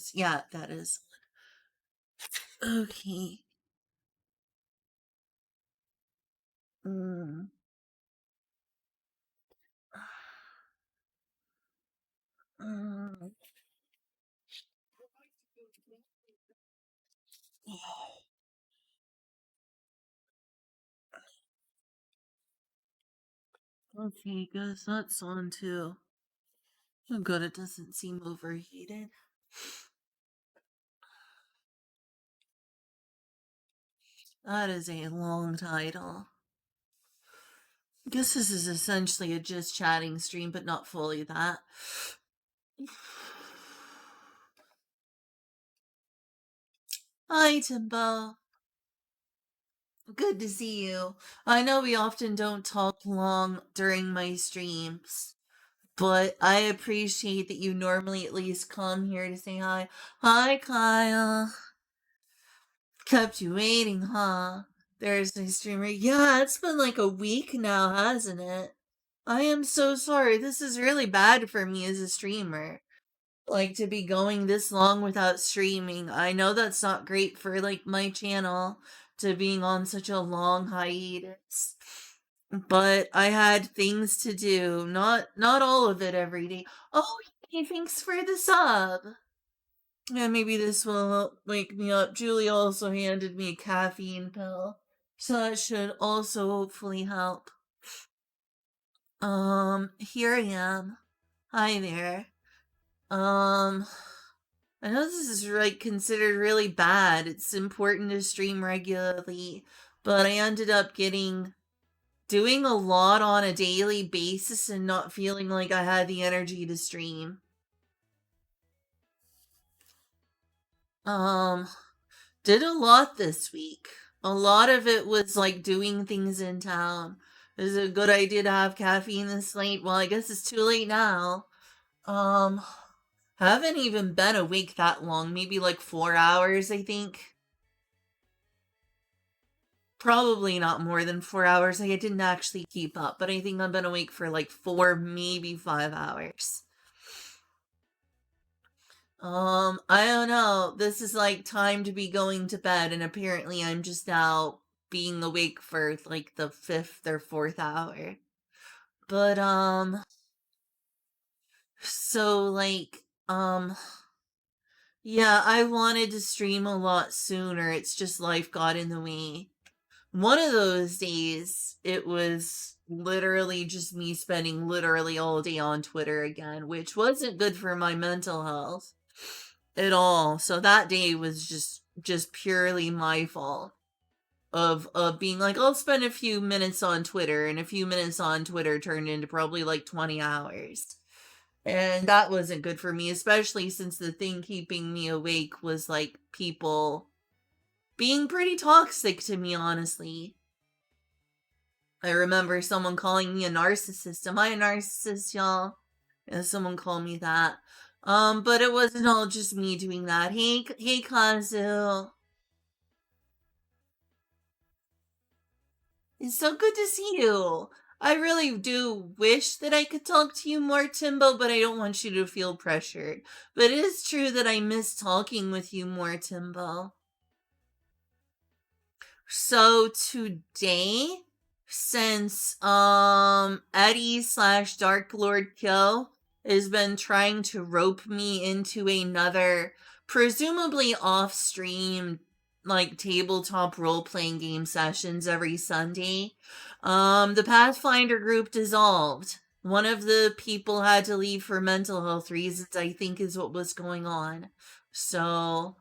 is, yeah, that is. Okay. Mm. Mm. Okay, guess that's on too. Oh, good, it doesn't seem overheated. That is a long title. I guess this is essentially a just chatting stream, but not fully that. Hi, Timbo. Good to see you. I know we often don't talk long during my streams, but I appreciate that you normally at least come here to say hi. Hi, Kyle. Kept you waiting, huh? There's my streamer. Yeah, it's been like a week now, hasn't it? I am so sorry. This is really bad for me as a streamer. Like, to be going this long without streaming. I know that's not great for, like, my channel to being on such a long hiatus. But I had things to do. Not all of it every day. Oh, hey, thanks for the sub. Yeah, maybe this will wake me up. Julie also handed me a caffeine pill. So that should also hopefully help. Here I am. Hi there. Um, I know this is like considered really bad. It's important to stream regularly, but I ended up doing a lot on a daily basis and not feeling like I had the energy to stream. Um, did a lot this week. A lot of it was like doing things in town. Is it a good idea to have caffeine this late? Well, I guess it's too late now. Um, haven't even been awake that long. Maybe like 4 hours, I think. Probably not more than 4 hours. Like, I didn't actually keep up, but I think I've been awake for like 4, maybe 5 hours. I don't know. This is like time to be going to bed, and apparently I'm just now being awake for like the fifth or fourth hour. But, so like, yeah, I wanted to stream a lot sooner. It's just life got in the way. One of those days, it was literally just me spending literally all day on Twitter again, which wasn't good for my mental health at all. So that day was just purely my fault of being like, I'll spend a few minutes on Twitter, and a few minutes on Twitter turned into probably like 20 hours. And that wasn't good for me, especially since the thing keeping me awake was like people being pretty toxic to me, honestly. I remember someone calling me a narcissist. Am I a narcissist, y'all? Yeah, someone called me that. But it wasn't all just me doing that. Hey, Kazu. It's so good to see you. I really do wish that I could talk to you more, Timbo, but I don't want you to feel pressured. But it is true that I miss talking with you more, Timbo. So today, since Eddie slash Dark Lord Kill has been trying to rope me into another presumably off stream like tabletop role playing game sessions every Sunday, the Pathfinder group dissolved. One of the people had to leave for mental health reasons, I think is what was going on. So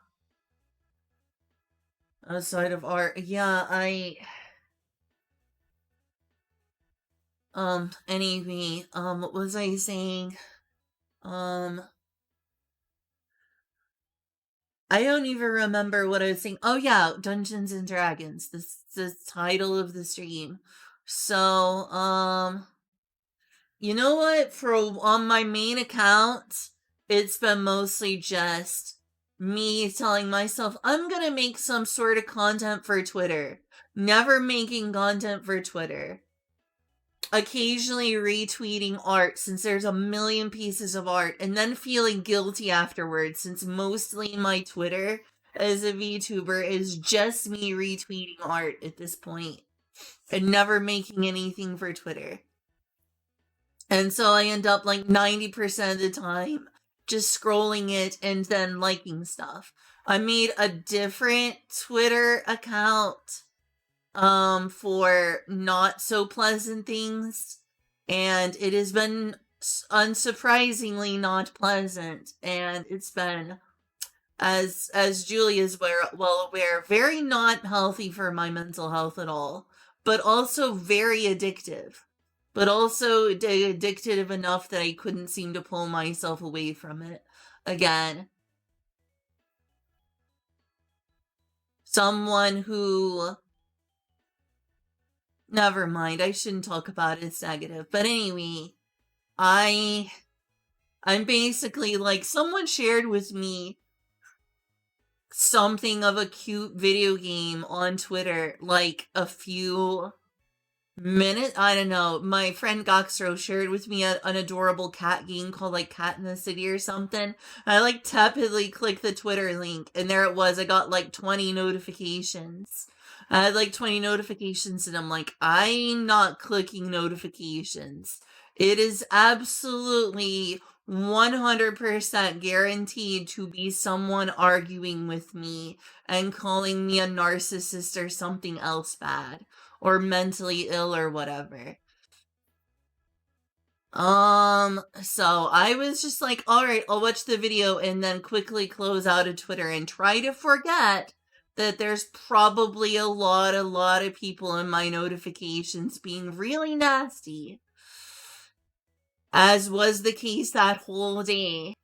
outside of art, yeah, anyway, what was I saying? Um, I don't even remember what I was saying. Oh yeah, Dungeons and Dragons. This is the title of the stream. So, you know what? On my main account, it's been mostly just me telling myself I'm gonna make some sort of content for Twitter. Never making content for Twitter. occasionally retweeting art since there's a million pieces of art, and then feeling guilty afterwards since mostly my Twitter as a VTuber is just me retweeting art at this point and never making anything for Twitter. And so I end up like 90% of the time just scrolling it and then liking stuff. I made a different Twitter account for not so pleasant things, and it has been unsurprisingly not pleasant, and it's been, as Julie is well aware, very not healthy for my mental health at all, but also very addictive, but also addictive enough that I couldn't seem to pull myself away from it again. Someone who, never mind, I shouldn't talk about it, it's negative. But anyway, I'm basically like, someone shared with me something of a cute video game on Twitter like a few minutes, I don't know, my friend Goxro shared with me an adorable cat game called like Cat in the City or something. I like tepidly clicked the Twitter link, and there it was. I got like 20 notifications. I had like 20 notifications, and I'm like, I'm not clicking notifications. It is absolutely 100% guaranteed to be someone arguing with me and calling me a narcissist or something else bad or mentally ill or whatever. So I was just like, all right, I'll watch the video and then quickly close out of Twitter and try to forget that there's probably a lot of people in my notifications being really nasty, as was the case that whole day.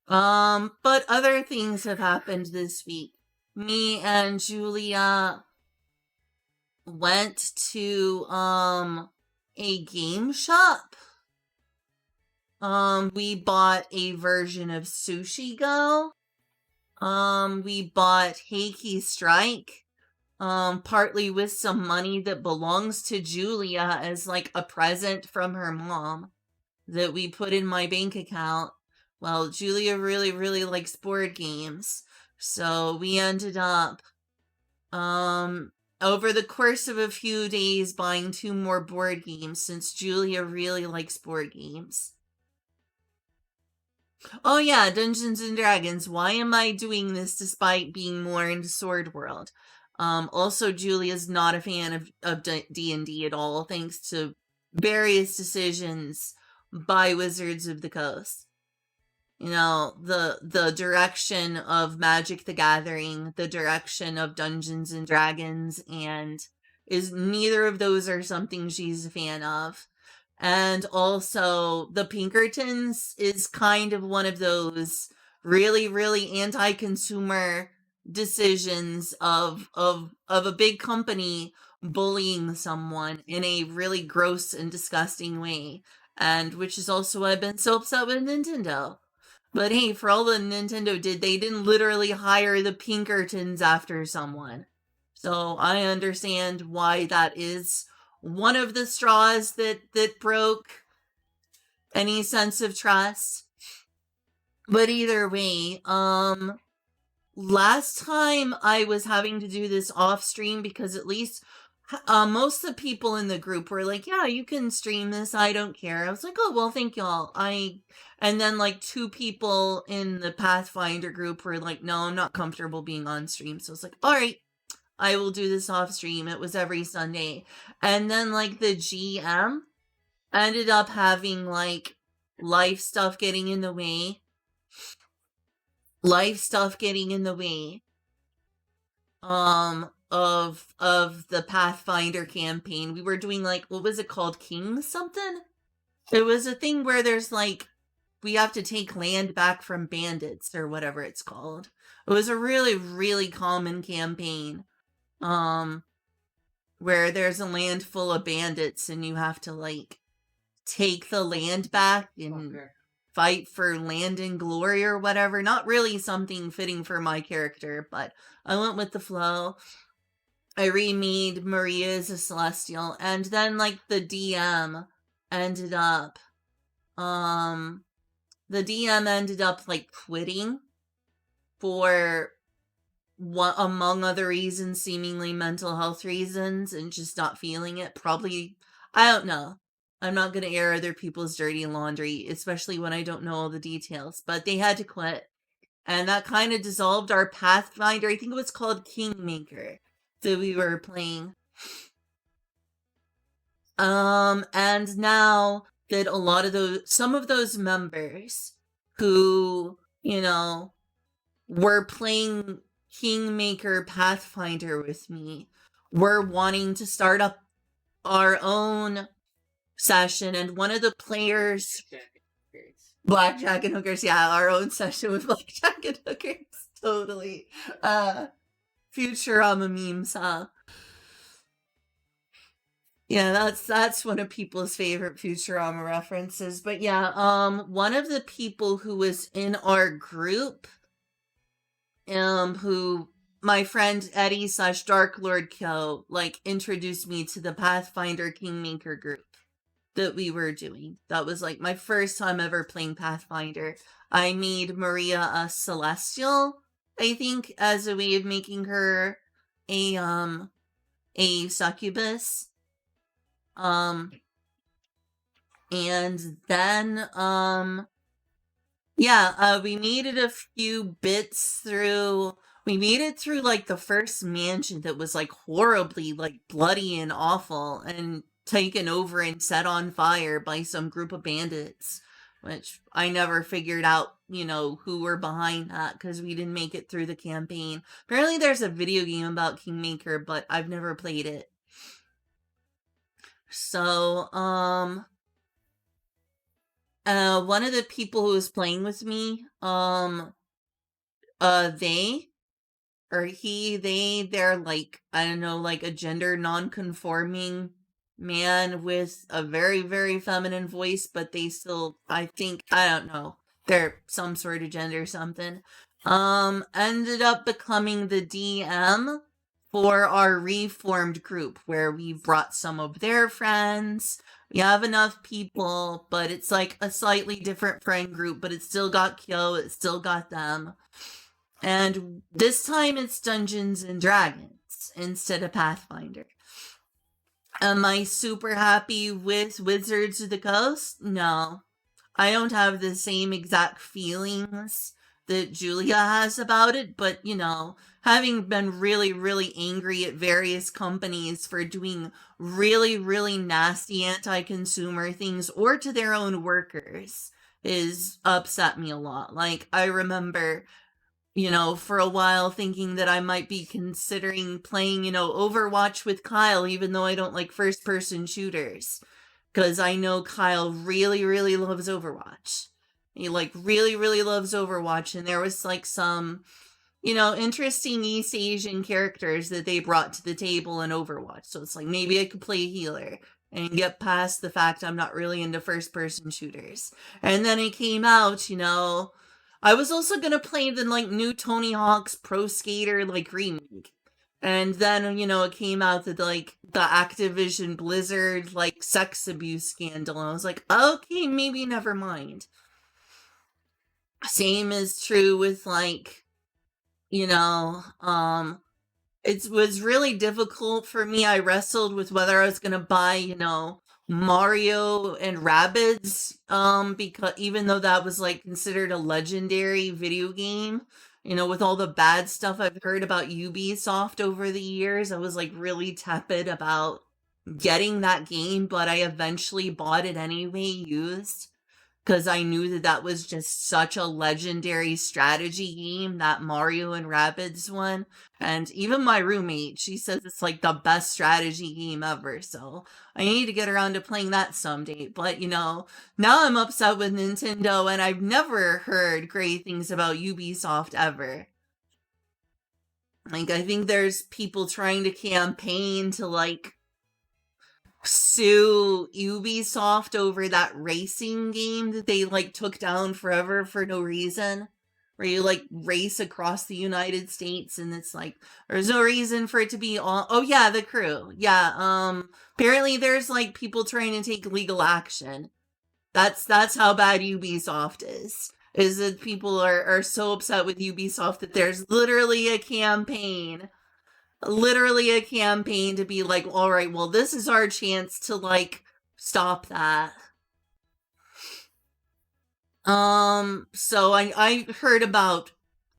But other things have happened this week. Me and Julia went to a game shop. We bought a version of Sushi Go. We bought Heiki Strike. Partly with some money that belongs to Julia as like a present from her mom that we put in my bank account. Well, Julia really likes board games. So we ended up over the course of a few days buying 2 more board games since Julia really likes board games. Oh yeah, Dungeons and Dragons. Why am I doing this despite being more into Sword World? Also, Julia's not a fan of D&D at all, thanks to various decisions by Wizards of the Coast. You know, the direction of Magic the Gathering, the direction of Dungeons and Dragons, and is neither of those are something she's a fan of. And also, the Pinkertons is kind of one of those really anti-consumer decisions of a big company bullying someone in a really gross and disgusting way, and which is also why I've been so upset with Nintendo. But hey, for all that Nintendo did, they didn't literally hire the Pinkertons after someone. So I understand why that is one of the straws that broke any sense of trust. But either way, last time I was having to do this off stream because at least most of the people in the group were like, yeah, you can stream this, I don't care. I was like, oh well, thank y'all. And then like 2 people in the Pathfinder group were like, no, I'm not comfortable being on stream. So I was like, all right, I will do this off stream. It was every Sunday. And then like the GM ended up having like life stuff getting in the way. Of the Pathfinder campaign. We were doing like, what was it called? King something? It was a thing where there's like, we have to take land back from bandits or whatever it's called. It was a really common campaign. Where there's a land full of bandits and you have to like take the land back and fight for land and glory or whatever. Not really something fitting for my character, but I went with the flow. I remade Maria as a Celestial, and then like the DM ended up like quitting for what, among other reasons, seemingly mental health reasons, and just not feeling it. Probably, I don't know. I'm not going to air other people's dirty laundry, especially when I don't know all the details, but they had to quit. And that kind of dissolved our Pathfinder. I think it was called Kingmaker that we were playing. And now that a lot of some of those members who, were playing Kingmaker Pathfinder with me, were wanting to start up our own session, and one of the players, Blackjack and Hookers, yeah, our own session with Blackjack and Hookers, totally. Futurama memes, huh? Yeah, that's one of people's favorite Futurama references. But yeah, one of the people who was in our group, who my friend Eddie / Dark Lord Kyo, like, introduced me to the Pathfinder Kingmaker group that we were doing. That was like my first time ever playing Pathfinder. I made Maria a Celestial, I think, as a way of making her a succubus. And then, we made it a few bits through. We made it through like the first mansion that was like horribly like bloody and awful and taken over and set on fire by some group of bandits, which I never figured out, who were behind that because we didn't make it through the campaign. Apparently there's a video game about Kingmaker, but I've never played it. So, one of the people who was playing with me, they're like, I don't know, like a gender non-conforming man with a very, very feminine voice, but they still, I think, I don't know, they're some sort of gender something. Ended up becoming the DM for our reformed group, where we brought some of their friends. We have enough people, but it's like a slightly different friend group, but it's still got Kyo, it's still got them. And this time it's Dungeons and Dragons instead of Pathfinder. Am I super happy with Wizards of the Coast? No. I don't have the same exact feelings that Julia has about it, but having been really, really angry at various companies for doing really, really nasty anti-consumer things or to their own workers is upset me a lot. Like, I remember, for a while thinking that I might be considering playing, Overwatch with Kyle, even though I don't like first-person shooters. Because I know Kyle really, really loves Overwatch. He, like, really, really loves Overwatch, and there was, like, some, interesting East Asian characters that they brought to the table in Overwatch. So it's like, maybe I could play healer and get past the fact I'm not really into first-person shooters. And then it came out, I was also gonna play the, like, new Tony Hawk's Pro Skater, like, remake. And then, it came out that, like, the Activision Blizzard, like, sex abuse scandal. And I was like, okay, maybe never mind. Same is true with, like, it was really difficult for me. I wrestled with whether I was gonna buy, Mario and Rabbids, because even though that was, like, considered a legendary video game, with all the bad stuff I've heard about Ubisoft over the years, I was, like, really tepid about getting that game, but I eventually bought it anyway, used, because I knew that that was just such a legendary strategy game, that Mario and Rabbids one. And even my roommate, she says it's like the best strategy game ever, so I need to get around to playing that someday. But, now I'm upset with Nintendo, and I've never heard great things about Ubisoft ever. Like, I think there's people trying to campaign to, like, sue Ubisoft over that racing game that they, like, took down forever for no reason. where you like race across the United States, and it's like there's no reason for it to be all. Oh yeah, The Crew. Yeah. Apparently there's like people trying to take legal action. That's how bad Ubisoft is. Is that people are so upset with Ubisoft that there's literally a campaign to be like, all right, well, this is our chance to like stop that. So I heard about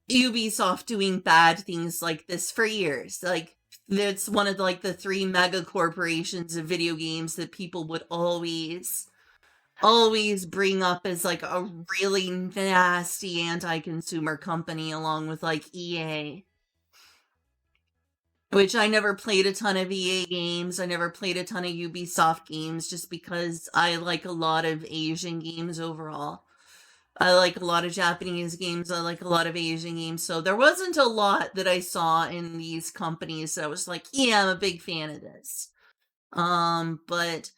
Ubisoft doing bad things like this for years. Like it's one of like the three mega corporations of video games that people would always bring up as like a really nasty anti-consumer company along with like EA. Which I never played a ton of EA games. I never played a ton of Ubisoft games just because I like a lot of Asian games overall. I like a lot of Japanese games. I like a lot of Asian games. So there wasn't a lot that I saw in these companies that I was like, yeah, I'm a big fan of this. But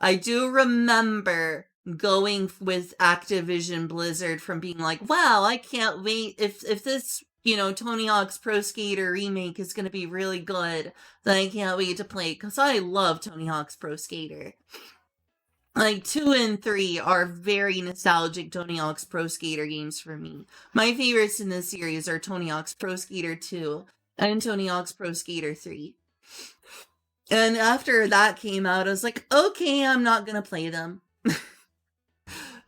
I do remember going with Activision Blizzard from being like, wow, I can't wait if this, Tony Hawk's Pro Skater remake is going to be really good, then I can't wait to play it cuz I love Tony Hawk's Pro Skater. Like 2 and 3 are very nostalgic Tony Hawk's Pro Skater games for me. My favorites in this series are Tony Hawk's Pro Skater 2 and Tony Hawk's Pro Skater 3. And after that came out, I was like, okay, I'm not gonna play them.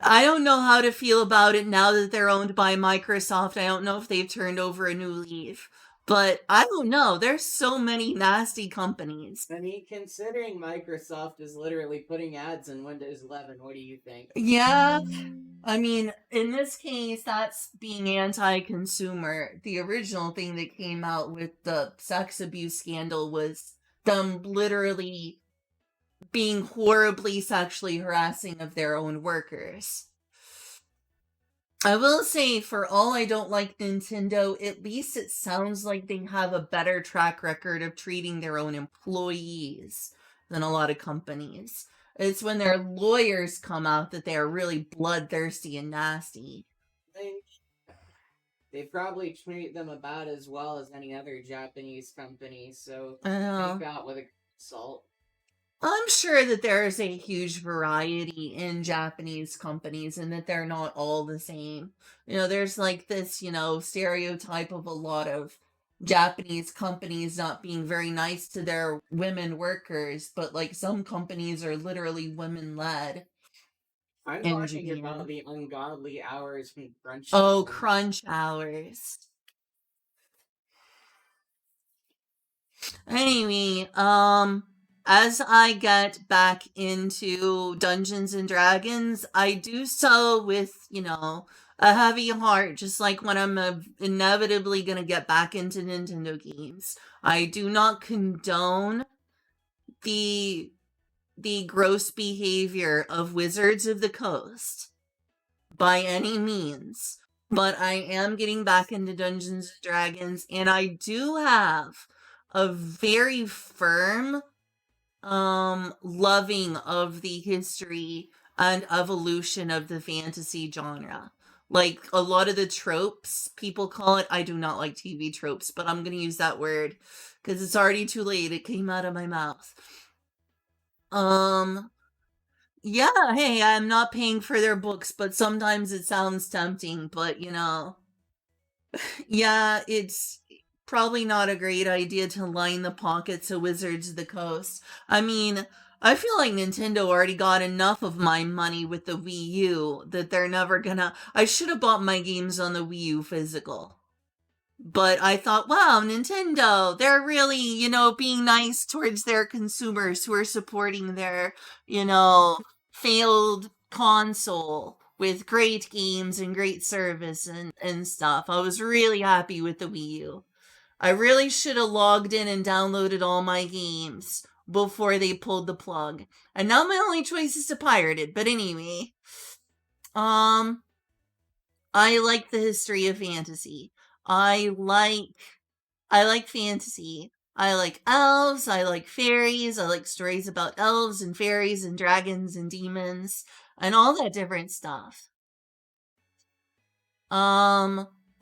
I don't know how to feel about it now that they're owned by Microsoft. I don't know if they've turned over a new leaf. But I don't know. There's so many nasty companies. I mean, considering Microsoft is literally putting ads in Windows 11, what do you think? Yeah. I mean, in this case, that's being anti-consumer. The original thing that came out with the sex abuse scandal was them literally being horribly sexually harassing of their own workers. I will say, for all I don't like Nintendo, at least it sounds like they have a better track record of treating their own employees than a lot of companies. It's when their lawyers come out that they are really bloodthirsty and nasty. They probably treat them about as well as any other Japanese company, so Uh, take out with a salt. I'm sure that there is a huge variety in Japanese companies and that they're not all the same. There's like this, stereotype of a lot of Japanese companies not being very nice to their women workers, but like some companies are literally women led. I'm talking about the ungodly hours from crunch. Oh, crunch hours. Anyway, as I get back into Dungeons and Dragons, I do so with, a heavy heart, just like when I'm inevitably going to get back into Nintendo games. I do not condone the gross behavior of Wizards of the Coast by any means, but I am getting back into Dungeons and Dragons, and I do have a very firm loving of the history and evolution of the fantasy genre. Like a lot of the tropes people call it, I do not like TV tropes, but I'm gonna use that word because it's already too late. It came out of my mouth. Yeah, hey, I'm not paying for their books, but sometimes it sounds tempting, but yeah, it's probably not a great idea to line the pockets of Wizards of the Coast. I mean, I feel like Nintendo already got enough of my money with the Wii U that they're never gonna. I should have bought my games on the Wii U physical. But I thought, wow, Nintendo, they're really, being nice towards their consumers who are supporting their, failed console with great games and great service and stuff. I was really happy with the Wii U. I really should have logged in and downloaded all my games before they pulled the plug. And now my only choice is to pirate it. But anyway, I like the history of fantasy. I like fantasy. I like elves, I like fairies, I like stories about elves and fairies and dragons and demons and all that different stuff.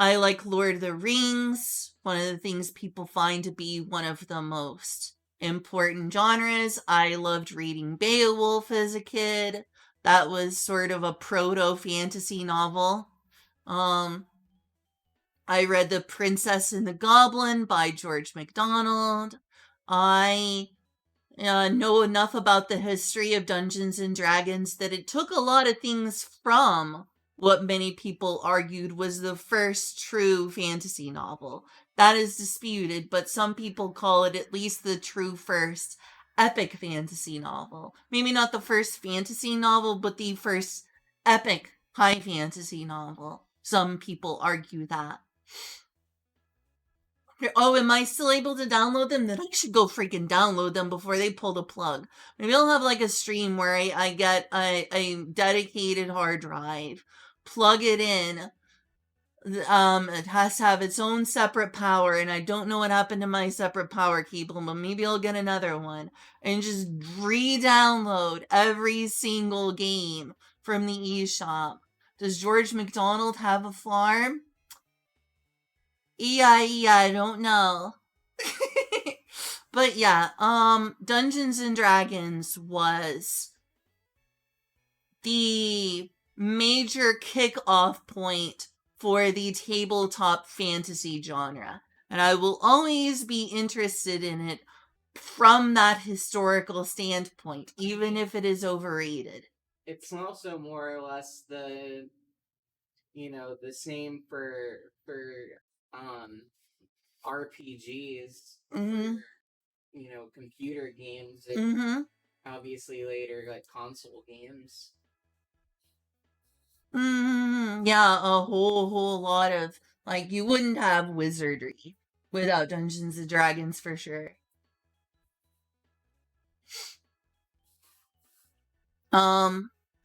I like Lord of the Rings, one of the things people find to be one of the most important genres. I loved reading Beowulf as a kid. That was sort of a proto fantasy novel. I read The Princess and the Goblin by George MacDonald. I know enough about the history of Dungeons and Dragons that it took a lot of things from what many people argued was the first true fantasy novel. That is disputed, but some people call it at least the true first epic fantasy novel. Maybe not the first fantasy novel, but the first epic high fantasy novel. Some people argue that. Oh, am I still able to download them? Then I should go freaking download them before they pull the plug. Maybe I'll have like a stream where I get a dedicated hard drive, plug it in. It has to have its own separate power, and I don't know what happened to my separate power cable, but maybe I'll get another one and just re-download every single game from the eShop. Does George MacDonald have a farm? Yeah, I don't know. But yeah, Dungeons and Dragons was the major kickoff point for the tabletop fantasy genre. And I will always be interested in it from that historical standpoint, even if it is overrated. It's also more or less the same for RPGs, Mm-hmm. for, computer games, Mm-hmm. obviously later like console games. Mm-hmm. Yeah, a whole lot of, like, you wouldn't have wizardry without Dungeons and Dragons for sure.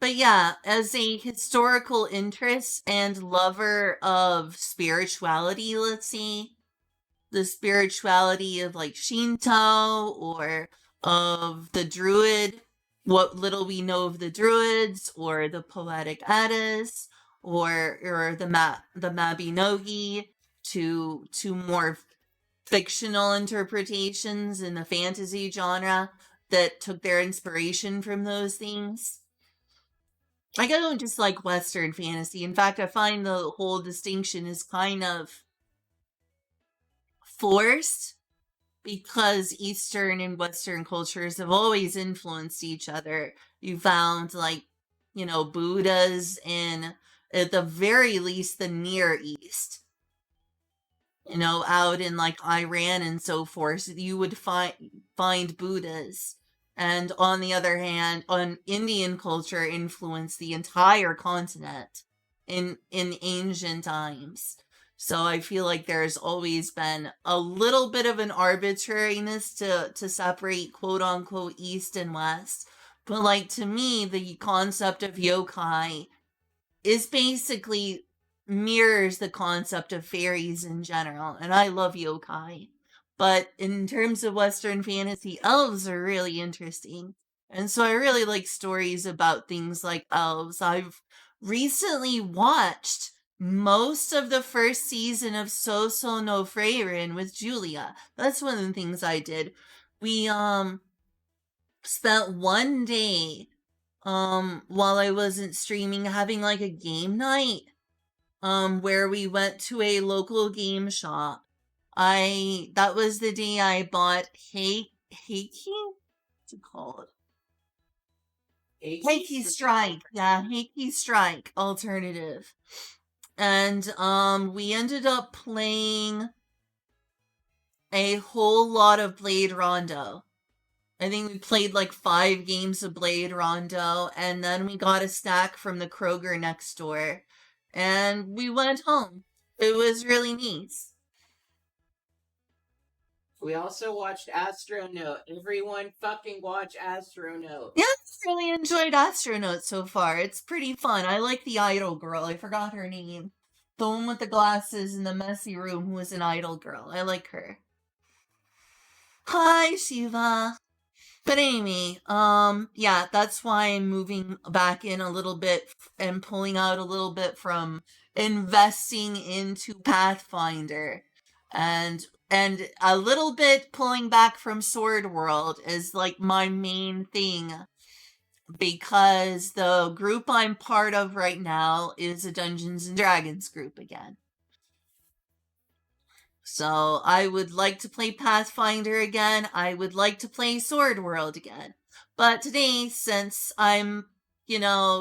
But yeah, as a historical interest and lover of spirituality, let's see, the spirituality of like Shinto or of the Druid, what little we know of the Druids or the Poetic Eddas or the Mabinogi to more fictional interpretations in the fantasy genre that took their inspiration from those things. I don't just like Western fantasy. In fact, I find the whole distinction is kind of forced because Eastern and Western cultures have always influenced each other. You found, like, Buddhas in, at the very least, the Near East. Out in like Iran and so forth, you would find Buddhas. And on the other hand, Indian culture influenced the entire continent in ancient times. So I feel like there's always been a little bit of an arbitrariness to separate quote unquote East and West. But like to me, the concept of yokai is basically mirrors the concept of fairies in general, and I love yokai. But in terms of Western fantasy, elves are really interesting. And so I really like stories about things like elves. I've recently watched most of the first season of Soso no Frieren with Julia. That's one of the things I did. We spent one day while I wasn't streaming having like a game night where we went to a local game shop. That was the day I bought Heiki? What's it called? Heiki Strike. Yeah, Heiki Strike alternative. And we ended up playing a whole lot of Blade Rondo. I think we played like 5 games of Blade Rondo, and then we got a stack from the Kroger next door, and we went home. It was really neat. We also watched Astronaut. Everyone fucking watch Astronaut. Yeah, I really enjoyed Astronaut so far. It's pretty fun. I like the idol girl. I forgot her name. The one with the glasses in the messy room who was an idol girl. I like her. Hi, Shiva. But anyway, yeah, that's why I'm moving back in a little bit and pulling out a little bit from investing into Pathfinder, and a little bit pulling back from Sword World is like my main thing, because the group I'm part of right now is a Dungeons and Dragons group again. So I would like to play Pathfinder again. I would like to play Sword World again. But today, since I'm,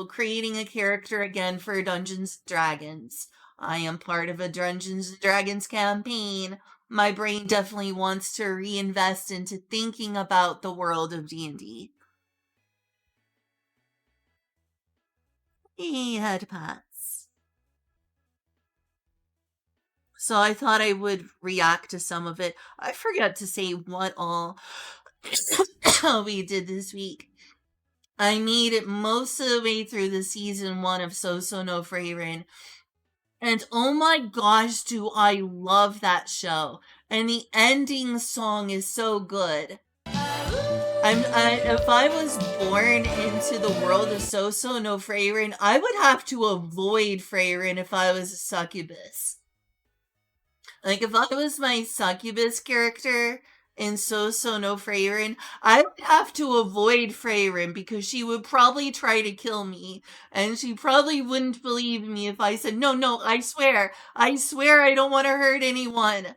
creating a character again for Dungeons and Dragons, I am part of a Dungeons and Dragons campaign. My brain definitely wants to reinvest into thinking about the world of D&D. He had Pats. So I thought I would react to some of it. I forgot to say what all we did this week. I made it most of the way through the season 1 of So No Frieren. And oh my gosh, do I love that show. And the ending song is so good. If I was born into the world of So No Frieren, I would have to avoid Frieren if I was a succubus. Like, if I was my succubus character in So No Frieren, I would have to avoid Frieren because she would probably try to kill me. And she probably wouldn't believe me if I said, no, I swear I don't want to hurt anyone.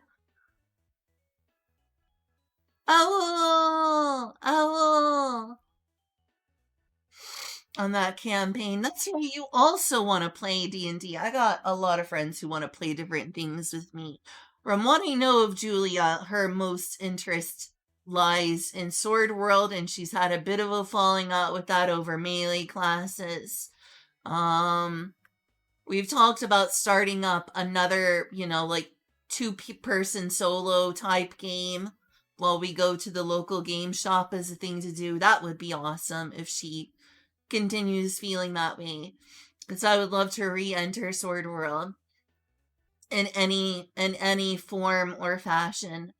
Owl! On that campaign. That's why you also want to play D&D. I got a lot of friends who want to play different things with me. From what I know of Julia, her most interest lies in Sword World, and she's had a bit of a falling out with that over melee classes. We've talked about starting up another, like 2-person solo type game while we go to the local game shop as a thing to do. That would be awesome if she continues feeling that way, because I would love to re-enter Sword World in any form or fashion.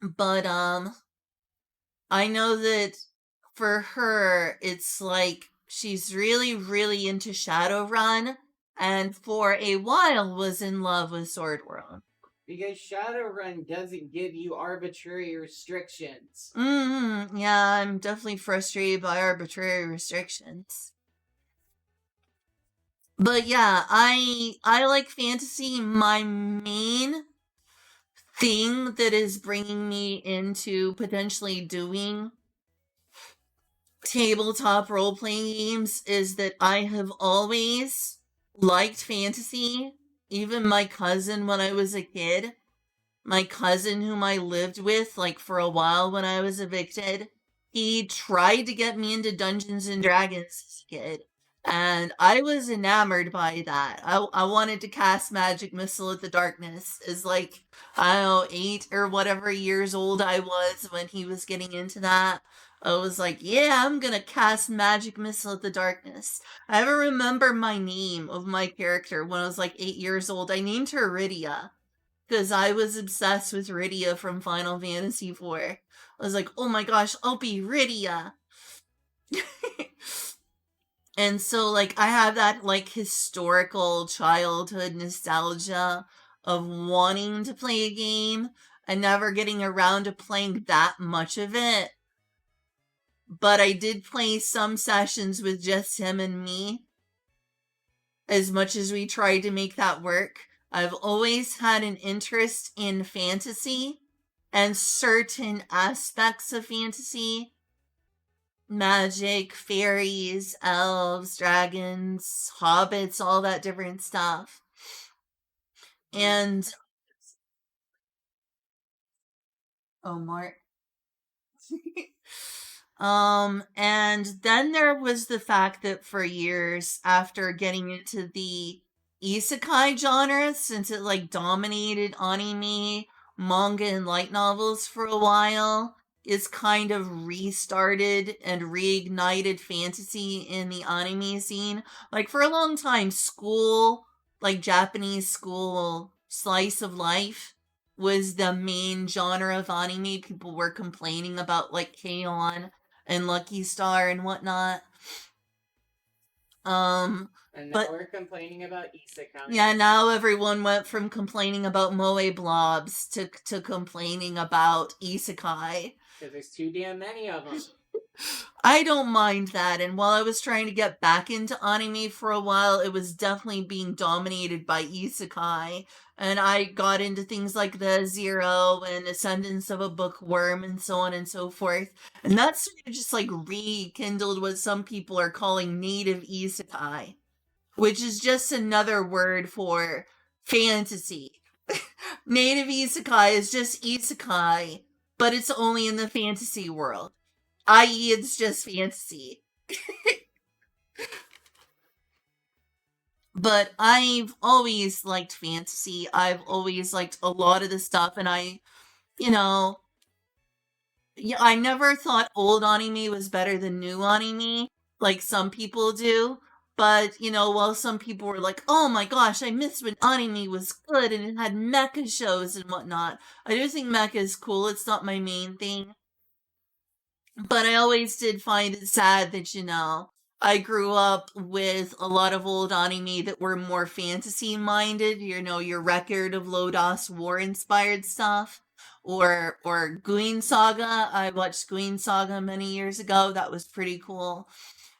But I know that for her it's like she's really, really into Shadowrun, and for a while was in love with Sword World. Because Shadowrun doesn't give you arbitrary restrictions. Yeah, I'm definitely frustrated by arbitrary restrictions. But yeah, I like fantasy. My main thing that is bringing me into potentially doing tabletop role-playing games is that I have always liked fantasy. Even my cousin, when I was a kid, my cousin whom I lived with like for a while when I was evicted, he tried to get me into Dungeons and Dragons as a kid. And I was enamored by that. I wanted to cast Magic Missile at the Darkness as like, I don't know, 8 or whatever years old I was when he was getting into that. I was like, yeah, I'm gonna cast Magic Missile at the Darkness. I ever remember my name of my character when I was like 8 years old. I named her Rydia, because I was obsessed with Rydia from Final Fantasy IV. I was like, oh my gosh, I'll be Rydia. And so, like, I have that, like, historical childhood nostalgia of wanting to play a game and never getting around to playing that much of it. But I did play some sessions with just him and me. As much as we tried to make that work, I've always had an interest in fantasy and certain aspects of fantasy. Magic, fairies, elves, dragons, hobbits, all that different stuff. And oh, Mark. And then there was the fact that for years after getting into the isekai genre, since it like dominated anime, manga, and light novels for a while, is kind of restarted and reignited fantasy in the anime scene. Like for a long time, school, like Japanese school slice of life, was the main genre of anime. People were complaining about like K-On! And Lucky Star and whatnot. And now But we're complaining about isekai. yeah, now everyone went from complaining about moe blobs to complaining about isekai. Because there's too damn many of them. I don't mind that, and while I was trying to get back into anime for a while, it was definitely being dominated by isekai, and I got into things like the Zero and Ascendance of a Bookworm and so on and so forth, and that's sort of just like rekindled what some people are calling native isekai, which is just another word for fantasy. Native isekai is just isekai, but it's only in the fantasy world, i.e., it's just fantasy. But I've always liked fantasy. I've always liked a lot of the stuff, and you know, yeah, I never thought old anime was better than new anime, like some people do. But, while some people were like, oh my gosh, I miss when anime was good and it had mecha shows and whatnot. I do think mecha is cool. It's not my main thing. But I always did find it sad that, I grew up with a lot of old anime that were more fantasy minded, your Record of Lodoss War inspired stuff. Or Guin Saga. I watched Guin Saga many years ago. That was pretty cool.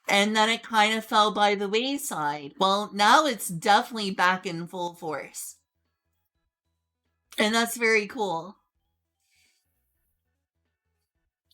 And then it kind of fell by the wayside. Well, now it's definitely back in full force. And that's very cool.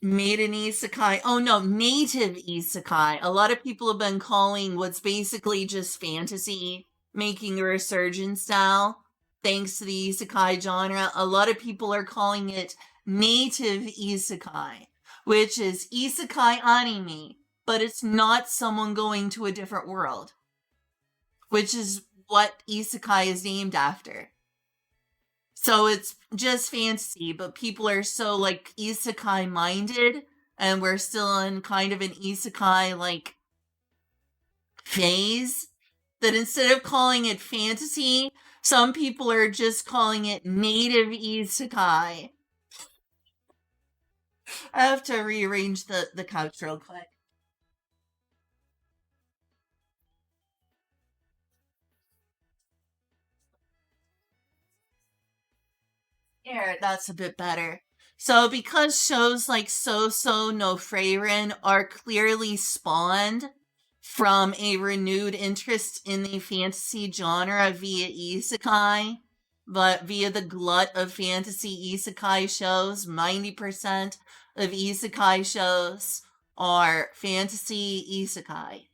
Made an isekai. Oh no, native isekai. A lot of people have been calling what's basically just fantasy making a resurgence now, thanks to the isekai genre. A lot of people are calling it native isekai, which is isekai anime, but it's not someone going to a different world, which is what isekai is named after. So it's just fantasy, but people are so like isekai minded, and we're still in kind of an isekai like phase, that instead of calling it fantasy, some people are just calling it native isekai. I have to rearrange the couch real quick. Here, that's a bit better. So, because shows like So no Frieren are clearly spawned from a renewed interest in the fantasy genre via isekai, but via the glut of fantasy isekai shows, 90% of isekai shows are fantasy isekai,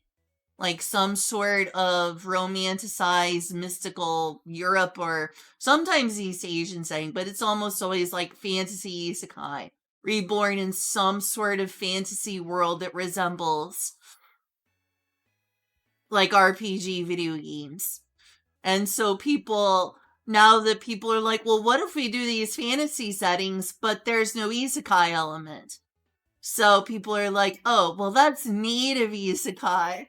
like some sort of romanticized mystical Europe or sometimes East Asian setting, but it's almost always like fantasy isekai, reborn in some sort of fantasy world that resembles like RPG video games. And so now that people are like, well, what if we do these fantasy settings, but there's no isekai element? So people are like, oh, well, that's native isekai.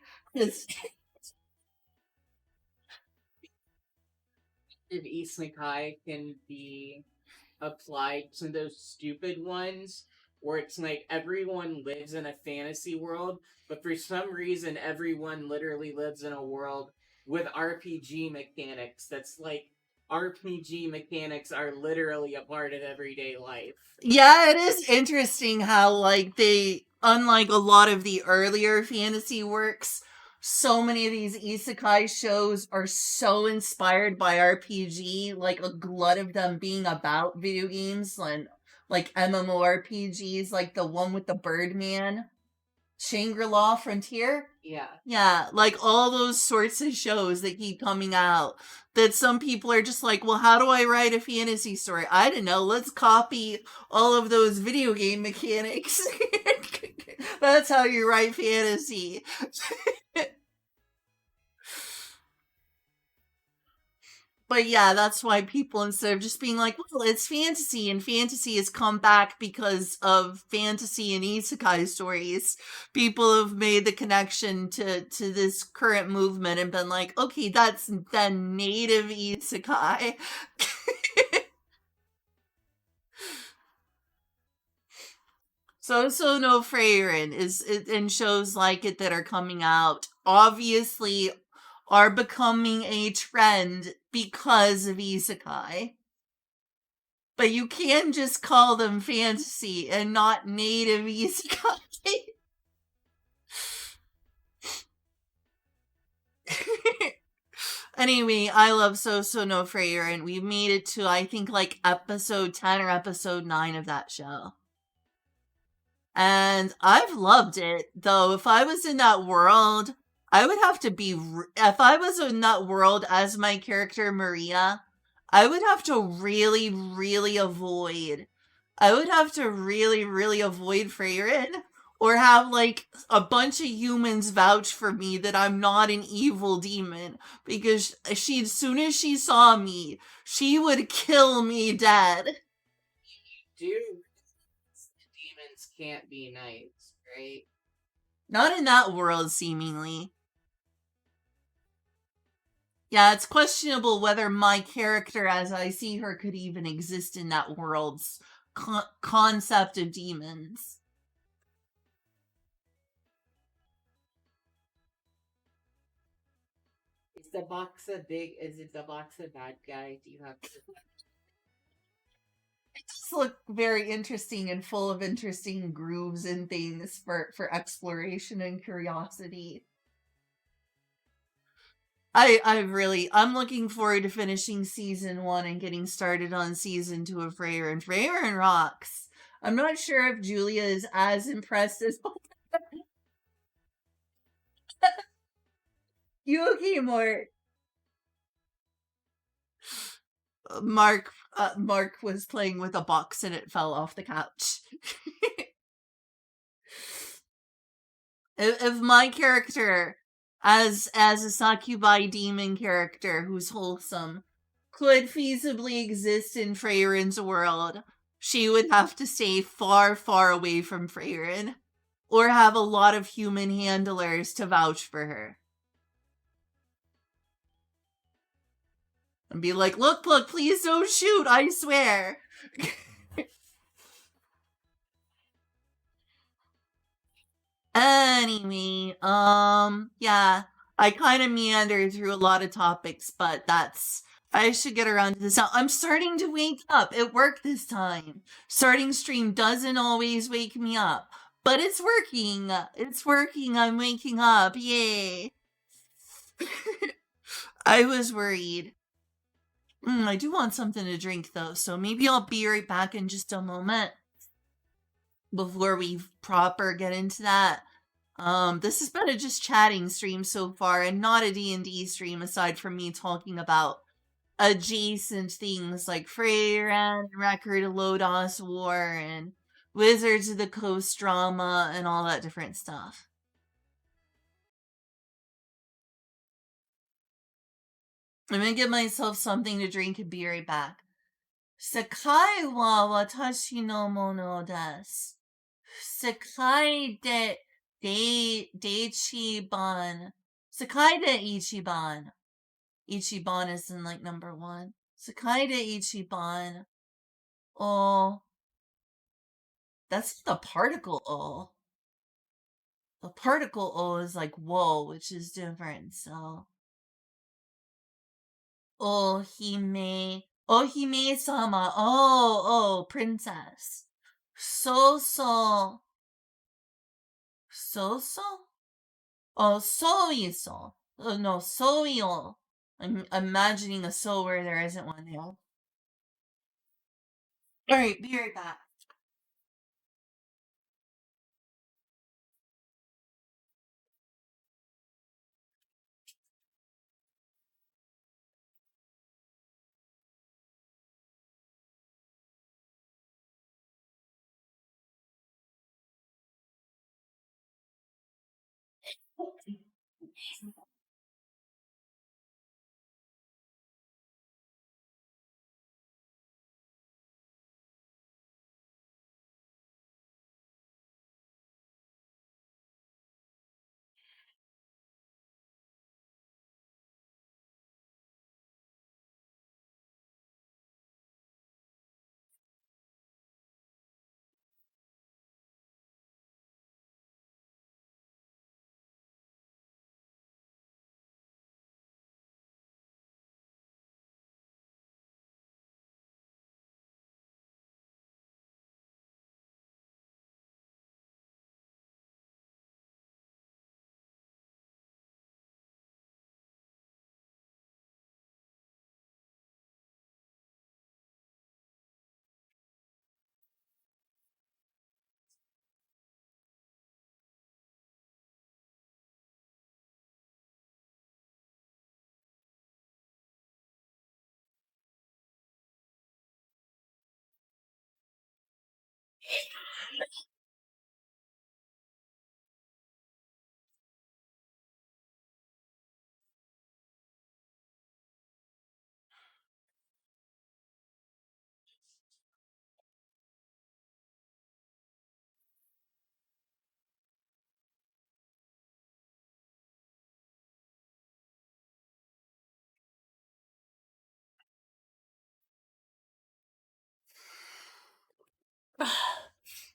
Isekai can be applied to those stupid ones where it's like everyone lives in a fantasy world, but for some reason everyone literally lives in a world with RPG mechanics. That's like RPG mechanics are literally a part of everyday life. Yeah, it is interesting how, like, unlike a lot of the earlier fantasy works, so many of these isekai shows are so inspired by RPG, like a glut of them being about video games and like MMORPGs, like the one with the Birdman, Shangri-La Frontier. Yeah, like all those sorts of shows that keep coming out, that some people are just like, well, how do I write a fantasy story? I don't know, let's copy all of those video game mechanics. That's how you write fantasy. But yeah, that's why people, instead of just being like, well, it's fantasy, and fantasy has come back because of fantasy and isekai stories, people have made the connection to this current movement and been like, okay, that's the native isekai. So no Freyrin and shows like it that are coming out obviously are becoming a trend because of isekai. But you can just call them fantasy and not native isekai. Anyway, I love So no Freyrin. We made it to I think like episode 10 or episode 9 of that show. And I've loved it. Though if I was in that world, I would have to be if I was in that world as my character Maria, I would have to really avoid. I would have to really avoid Freyrin or have like a bunch of humans vouch for me that I'm not an evil demon because she as soon as she saw me, she would kill me dead. Dude, demons can't be nice, right? Not in that world, seemingly. Yeah, it's questionable whether my character as I see her could even exist in that world's concept of demons. Is the box a big? Is it the box a bad guy? Do you have to? It does look very interesting and full of interesting grooves and things for exploration and curiosity. I'm looking forward to finishing season 1 and getting started on season 2 of Freyr and rocks. I'm not sure if Julia is as impressed as Yuki Mort. Mark was playing with a box and it fell off the couch. If my character as a succubi demon character who's wholesome could feasibly exist in Freyrin's world, she would have to stay far away from Freyrin or have a lot of human handlers to vouch for her. And be like, look, please don't shoot, I swear. Anyway, yeah, I kind of meandered through a lot of topics, but I should get around to this now. I'm starting to wake up. It worked this time. Starting stream doesn't always wake me up, but it's working. It's working. I'm waking up. Yay. I was worried. I do want something to drink though, so maybe I'll be right back in just a moment before we proper get into that. This has been a just chatting stream so far and not a D&D stream aside from me talking about adjacent things like Freyran, Record of Lodos War, and Wizards of the Coast drama and all that different stuff. I'm gonna give myself something to drink and be right back. Sekai wa watashi no mono desu. Sekai de Ichiban. Sekai de Ichiban. Ichiban is in like number 1. Sekai de Ichiban. Oh. That's the particle O. The particle O is like whoa, which is different, so. Ohime sama. Oh, princess. So. So. Oh, soiso. Oh, no, soio. I'm imagining a so where there isn't one now. Alright, be right back.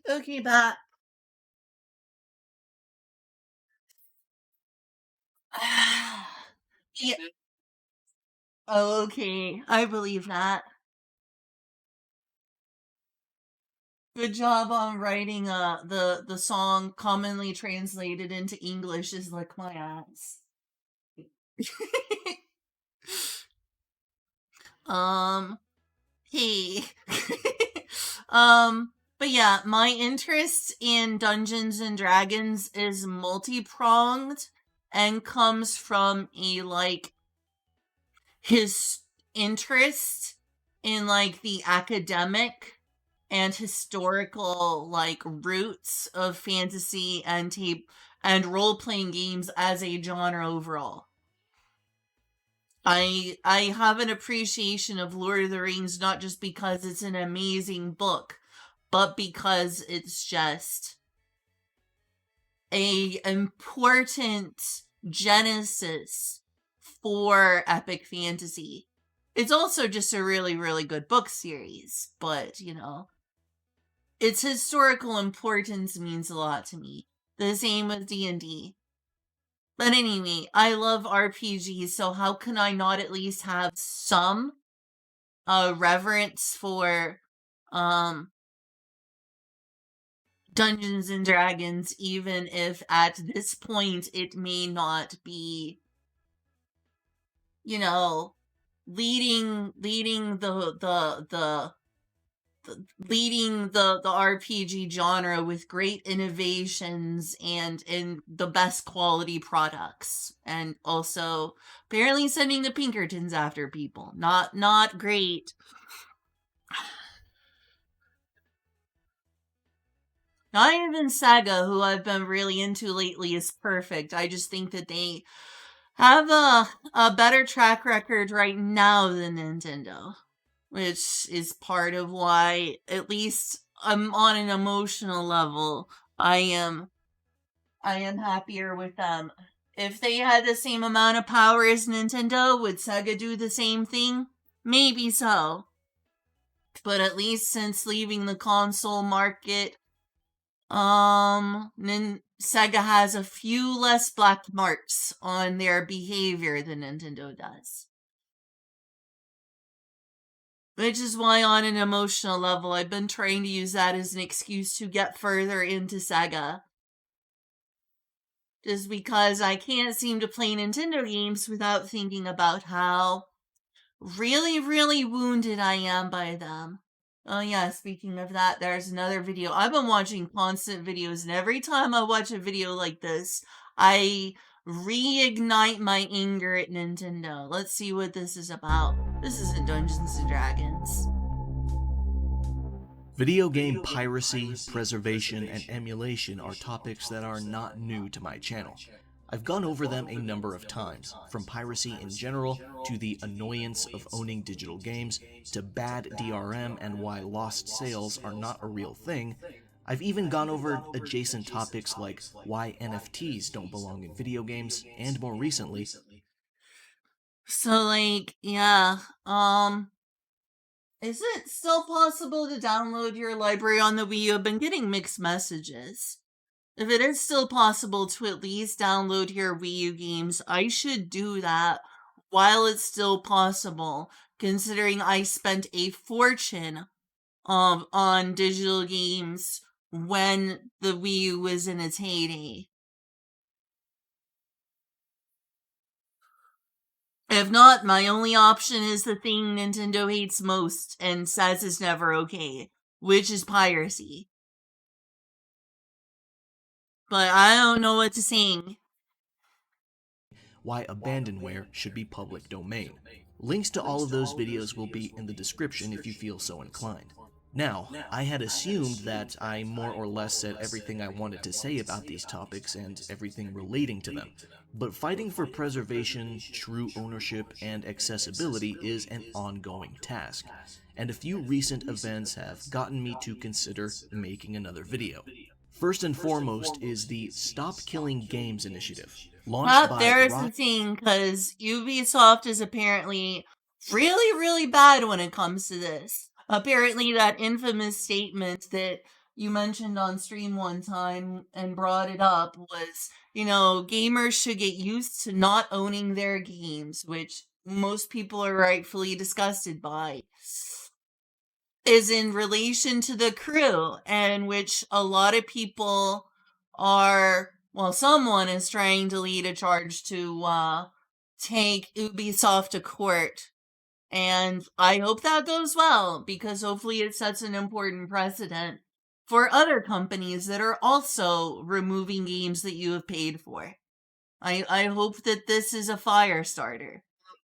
Okay, Bat. Yeah. Oh, okay. I believe that. Good job on writing the song commonly translated into English is "Lick My Ass." um hey. But yeah, my interest in Dungeons and Dragons is multi-pronged and comes from a like his interest in like the academic and historical like roots of fantasy and tape and role-playing games as a genre overall. I have an appreciation of Lord of the Rings not just because it's an amazing book, but because it's just a important genesis for epic fantasy. It's also just a really, really good book series, but you know, its historical importance means a lot to me. The same with D&D. But anyway, I love RPGs, so how can I not at least have some reverence for um Dungeons and Dragons, even if at this point it may not be, you know, leading the RPG genre with great innovations and in the best quality products, and also apparently sending the Pinkertons after people. Not great. Not even Sega, who I've been really into lately, is perfect. I just think that they have a better track record right now than Nintendo, which is part of why, at least on an emotional level, I am happier with them. If they had the same amount of power as Nintendo, would Sega do the same thing? Maybe so. But at least since leaving the console market, Sega has a few less black marks on their behavior than Nintendo does. Which is why, on an emotional level, I've been trying to use that as an excuse to get further into Sega. Just because I can't seem to play Nintendo games without thinking about how really, really wounded I am by them. Oh yeah, speaking of that, there's another video. I've been watching constant videos, and every time I watch a video like this, I reignite my anger at Nintendo. Let's see what this is about. This isn't Dungeons and Dragons. Video game piracy, preservation, and emulation are topics that are not new to my channel. I've gone over them a number of times, from piracy in general, to the annoyance of owning digital games, to bad DRM and why lost sales are not a real thing. I've even gone over adjacent topics like why NFTs don't belong in video games, and more recently... So, like, yeah, is it still possible to download your library on the Wii U? I've been getting mixed messages. If it is still possible to at least download your Wii U games, I should do that while it's still possible, considering I spent a fortune on digital games when the Wii U was in its heyday. If not, my only option is the thing Nintendo hates most and says is never okay, which is piracy. But I don't know what to sing. Why abandonware should be public domain. Links to all of those videos will be in the description if you feel so inclined. Now, I had assumed that I more or less said everything I wanted to say about these topics and everything relating to them, but fighting for preservation, true ownership, and accessibility is an ongoing task, and a few recent events have gotten me to consider making another video. First and foremost is the Stop Killing Games initiative, launched Well, by there's the thing, because Ubisoft is apparently really, really bad when it comes to this. Apparently, that infamous statement that you mentioned on stream one time and brought it up was, gamers should get used to not owning their games, which most people are rightfully disgusted by, is in relation to The Crew, and which a lot of people are, well, someone is trying to lead a charge to take Ubisoft to court. And I hope that goes well, because hopefully it sets an important precedent for other companies that are also removing games that you have paid for. I hope that this is a fire starter.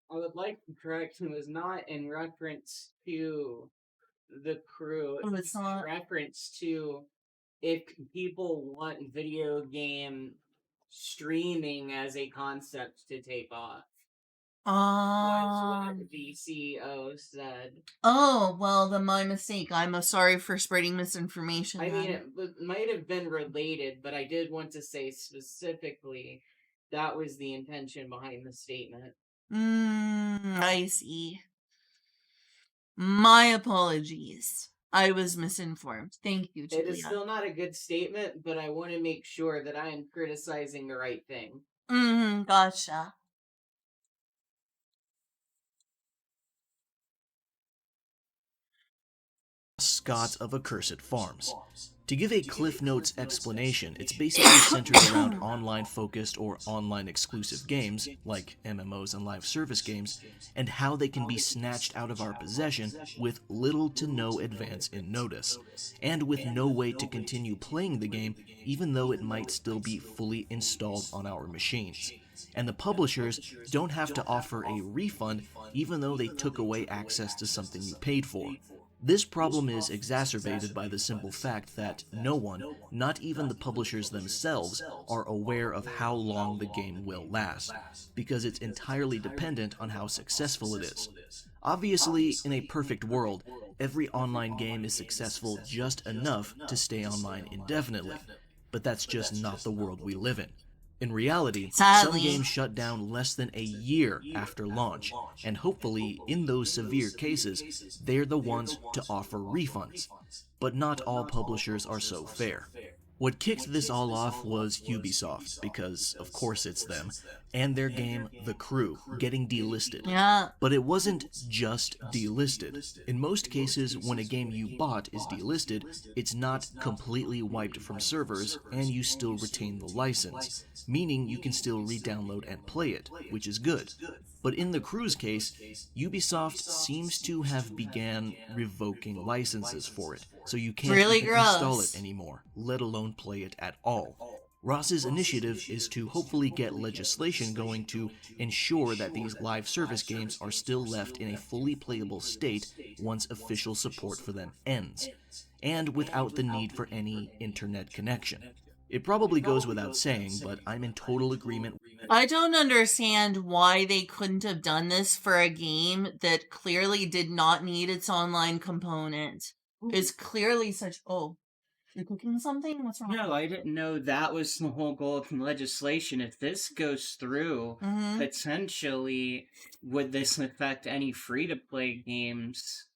I would like to correct, it was not in reference to The Crew. Oh, it's not. Reference to if people want video game streaming as a concept to take off. Was what the CEO said. Oh, well, then my mistake. I'm sorry for spreading misinformation. I mean, it might have been related, but I did want to say specifically that was the intention behind the statement. I see. My apologies. I was misinformed. Thank you, Julia. It is still not a good statement, but I want to make sure that I am criticizing the right thing. Gotcha. Scott of Accursed Farms. To give a Cliff Notes explanation, it's basically centered around online-focused or online-exclusive games, like MMOs and live service games, and how they can be snatched out of our possession with little to no advance in notice, and with no way to continue playing the game even though it might still be fully installed on our machines. And the publishers don't have to offer a refund even though they took away access to something you paid for. This problem is exacerbated by the simple fact that no one, not even the publishers themselves, are aware of how long the game will last, because it's entirely dependent on how successful it is. Obviously, in a perfect world, every online game is successful just enough to stay online indefinitely, but that's just not the world we live in. In reality, some games shut down less than a year after launch, and hopefully, in those severe cases, they're the ones to offer refunds. But not all publishers are so fair. What kicked this all off was Ubisoft, because of course it's them, and their game, The Crew, getting delisted. Yeah. But it wasn't just delisted. In most cases, when a game you bought is delisted, it's not completely wiped from servers, and you still retain the license, meaning you can still re-download and play it, which is good. But in The Crew's case, Ubisoft seems to have began revoking licenses for it, so you can't even install it anymore, let alone play it at all. Ross's initiative is to hopefully get legislation going to ensure that these live service games are still left in a fully playable state once official support for them ends, and without the need for any internet connection. It probably goes without saying, but I'm in total agreement. I don't understand why they couldn't have done this for a game that clearly did not need its online component. It's clearly such... Oh, you're cooking something? What's wrong? No, I didn't know that was the whole goal of the legislation. If this goes through, potentially, would this affect any free-to-play games?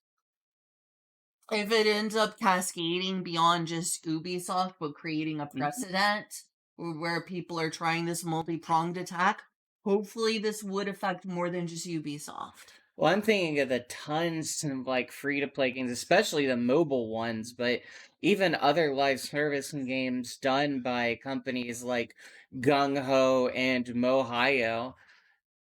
If it ends up cascading beyond just Ubisoft, but creating a precedent where people are trying this multi-pronged attack, hopefully this would affect more than just Ubisoft. Well, I'm thinking of the tons of, free-to-play games, especially the mobile ones, but even other live service games done by companies like Gung Ho and Mohayo.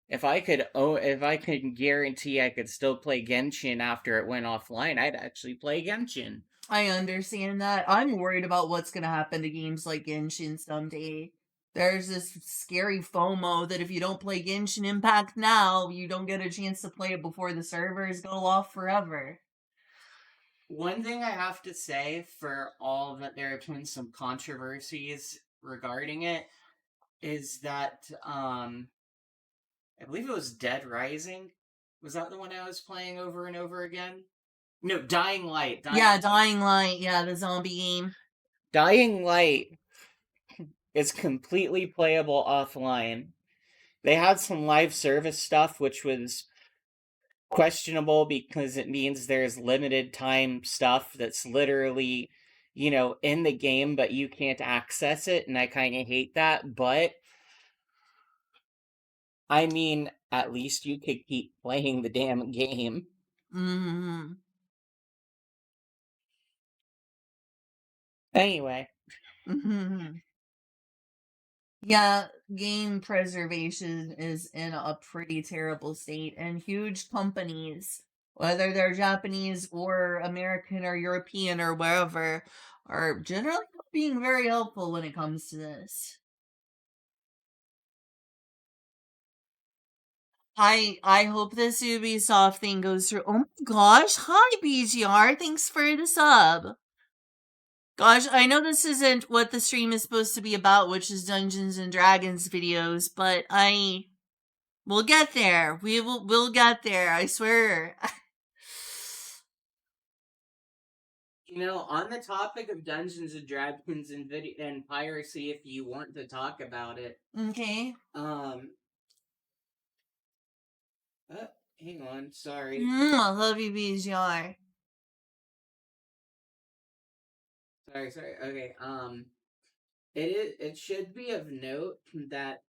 If I could guarantee I could still play Genshin after it went offline, I'd actually play Genshin. I understand that. I'm worried about what's going to happen to games like Genshin someday. There's this scary FOMO that if you don't play Genshin Impact now, you don't get a chance to play it before the servers go off forever. One thing I have to say for all that there have been some controversies regarding it is that I believe it was Dead Rising. Was that the one I was playing over and over again? No, Dying Light. Dying Light. Yeah, the zombie game. Dying Light is completely playable offline. They had some live service stuff, which was questionable because it means there's limited time stuff that's literally, in the game, but you can't access it, and I kind of hate that. But I mean, at least you could keep playing the damn game. Mm-hmm. Anyway. Mm-hmm. Yeah, game preservation is in a pretty terrible state, and huge companies, whether they're Japanese or American or European or wherever, are generally not being very helpful when it comes to this. I hope this Ubisoft thing goes through. Oh my gosh, hi BGR, thanks for the sub. Gosh, I know this isn't what the stream is supposed to be about, which is Dungeons and Dragons videos, but we'll get there. We'll get there, I swear. On the topic of Dungeons and Dragons and piracy, if you want to talk about it. Okay. Hang on, sorry. I love you, BGR. Sorry. Okay. It should be of note that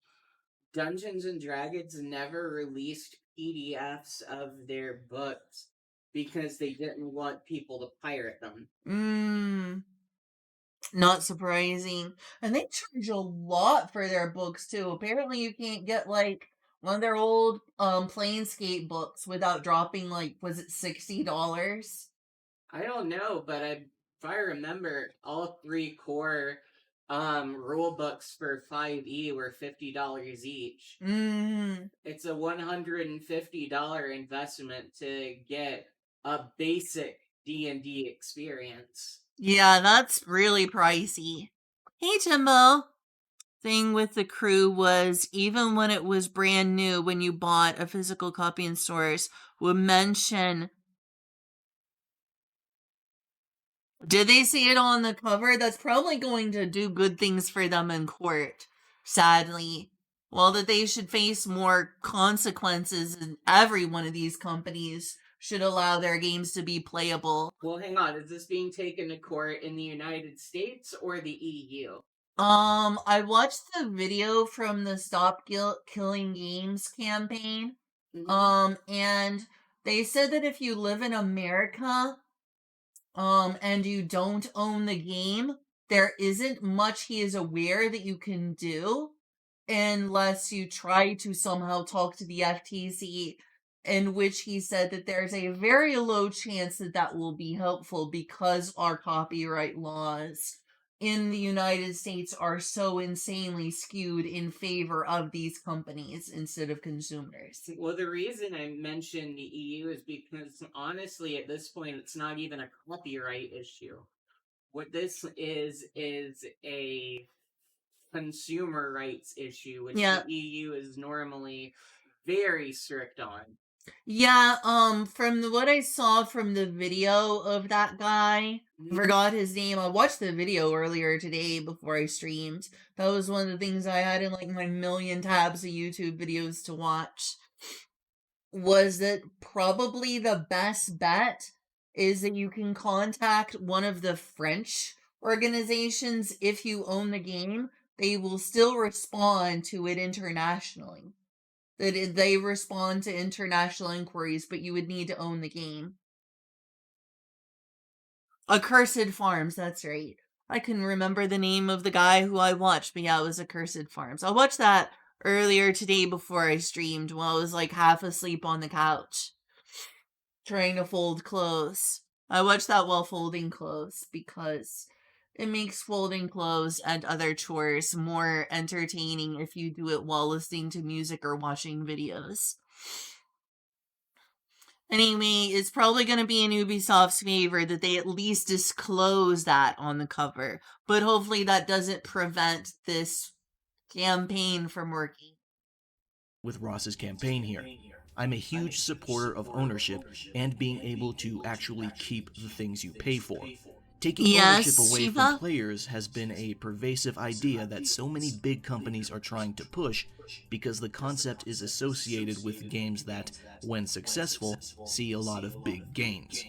Dungeons and Dragons never released PDFs of their books because they didn't want people to pirate them. Not surprising. And they charge a lot for their books too. Apparently you can't get like one of their old Planescape books without dropping like, was it $60? I don't know, but if I remember, all 3 core rule books for 5e were $50 each. It's a $150 investment to get a basic D&D experience. Yeah, that's really pricey. Hey, Timbo. Thing with the crew was, even when it was brand new, when you bought a physical copy in stores, would mention... Did they see it on the cover? That's probably going to do good things for them in court, sadly. Well, that they should face more consequences, and every one of these companies should allow their games to be playable. Well, hang on. Is this being taken to court in the United States or the EU? I watched the video from the Stop Killing Games campaign. And they said that if you live in America, and you don't own the game, there isn't much he is aware that you can do unless you try to somehow talk to the FTC, in which he said that there's a very low chance that that will be helpful because our copyright laws in the United States are so insanely skewed in favor of these companies instead of consumers. Well, the reason I mentioned the EU is because, honestly, at this point, it's not even a copyright issue. What this is a consumer rights issue, which the EU is normally very strict on. Yeah, from what I saw from the video of that guy, forgot his name. I watched the video earlier today before I streamed. That was one of the things I had in like my million tabs of YouTube videos to watch. Was that probably the best bet is that you can contact one of the French organizations if you own the game. They will still respond to it internationally. They respond to international inquiries, but you would need to own the game. Accursed Farms, that's right. I couldn't remember the name of the guy who I watched, but yeah, it was Accursed Farms. I watched that earlier today before I streamed while I was like half asleep on the couch, trying to fold clothes. I watched that while folding clothes because it makes folding clothes and other chores more entertaining if you do it while listening to music or watching videos. Anyway, it's probably going to be in Ubisoft's favor that they at least disclose that on the cover. But hopefully that doesn't prevent this campaign from working. With Ross's campaign here. I'm a huge supporter of ownership and being able to actually keep the things you pay for. Taking ownership Yes, away Shiva? from players has been a pervasive idea that so many big companies are trying to push because the concept is associated with games that, when successful, see a lot of big gains.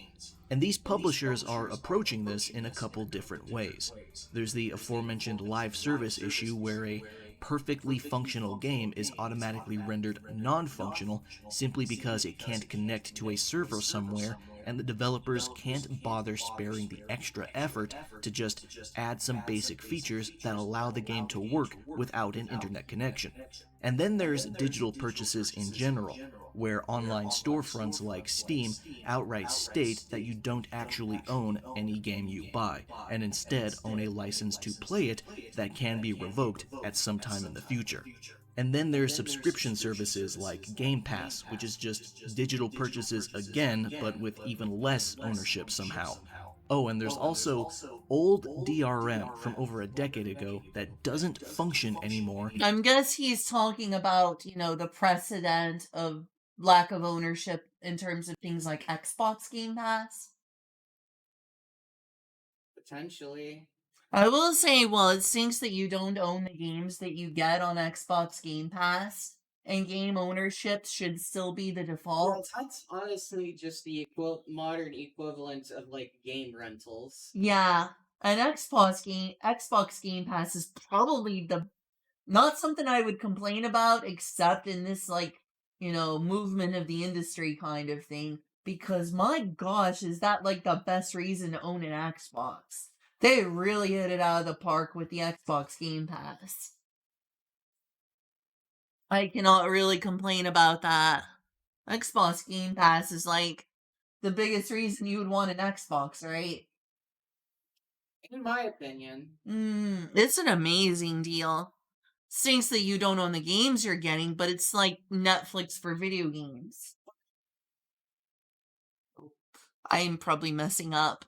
And these publishers are approaching this in a couple different ways. There's the aforementioned live service issue where a perfectly functional game is automatically rendered non-functional simply because it can't connect to a server somewhere and the developers can't bother sparing the extra effort to just add some basic features that allow the game to work without an internet connection. And then there's digital purchases in general, where online storefronts like Steam outright state that you don't actually own any game you buy, and instead own a license to play it that can be revoked at some time in the future. And then there's subscription services like Game Pass, which is just digital purchases again, but with even less ownership somehow. Oh, and there's also old DRM from over a decade ago that doesn't function anymore. I guess he's talking about, the precedent of lack of ownership in terms of things like Xbox Game Pass. Potentially. I will say, well, it stinks that you don't own the games that you get on Xbox Game Pass, and game ownership should still be the Well, default. that's honestly just the modern equivalent of like game rentals. Yeah, an Xbox Game Pass is probably not something I would complain about, except in this movement of the industry kind of thing. Because my gosh, is that like the best reason to own an Xbox? They really hit it out of the park with the Xbox Game Pass. I cannot really complain about that. Xbox Game Pass is like the biggest reason you would want an Xbox, right? In my opinion. It's an amazing deal. Stinks that you don't own the games you're getting, but it's like Netflix for video games. I'm probably messing up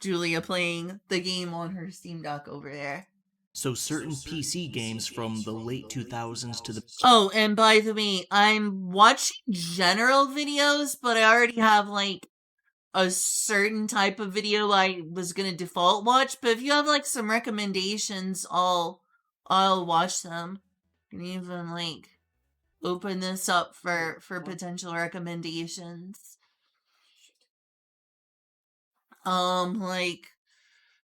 Julia playing the game on her Steam Deck over there. So certain PC games from the late 2000s to the... Oh, and by the way, I'm watching general videos, but I already have like a certain type of video I was gonna default watch. But if you have like some recommendations, I'll watch them. You can even like open this up for potential recommendations. Like,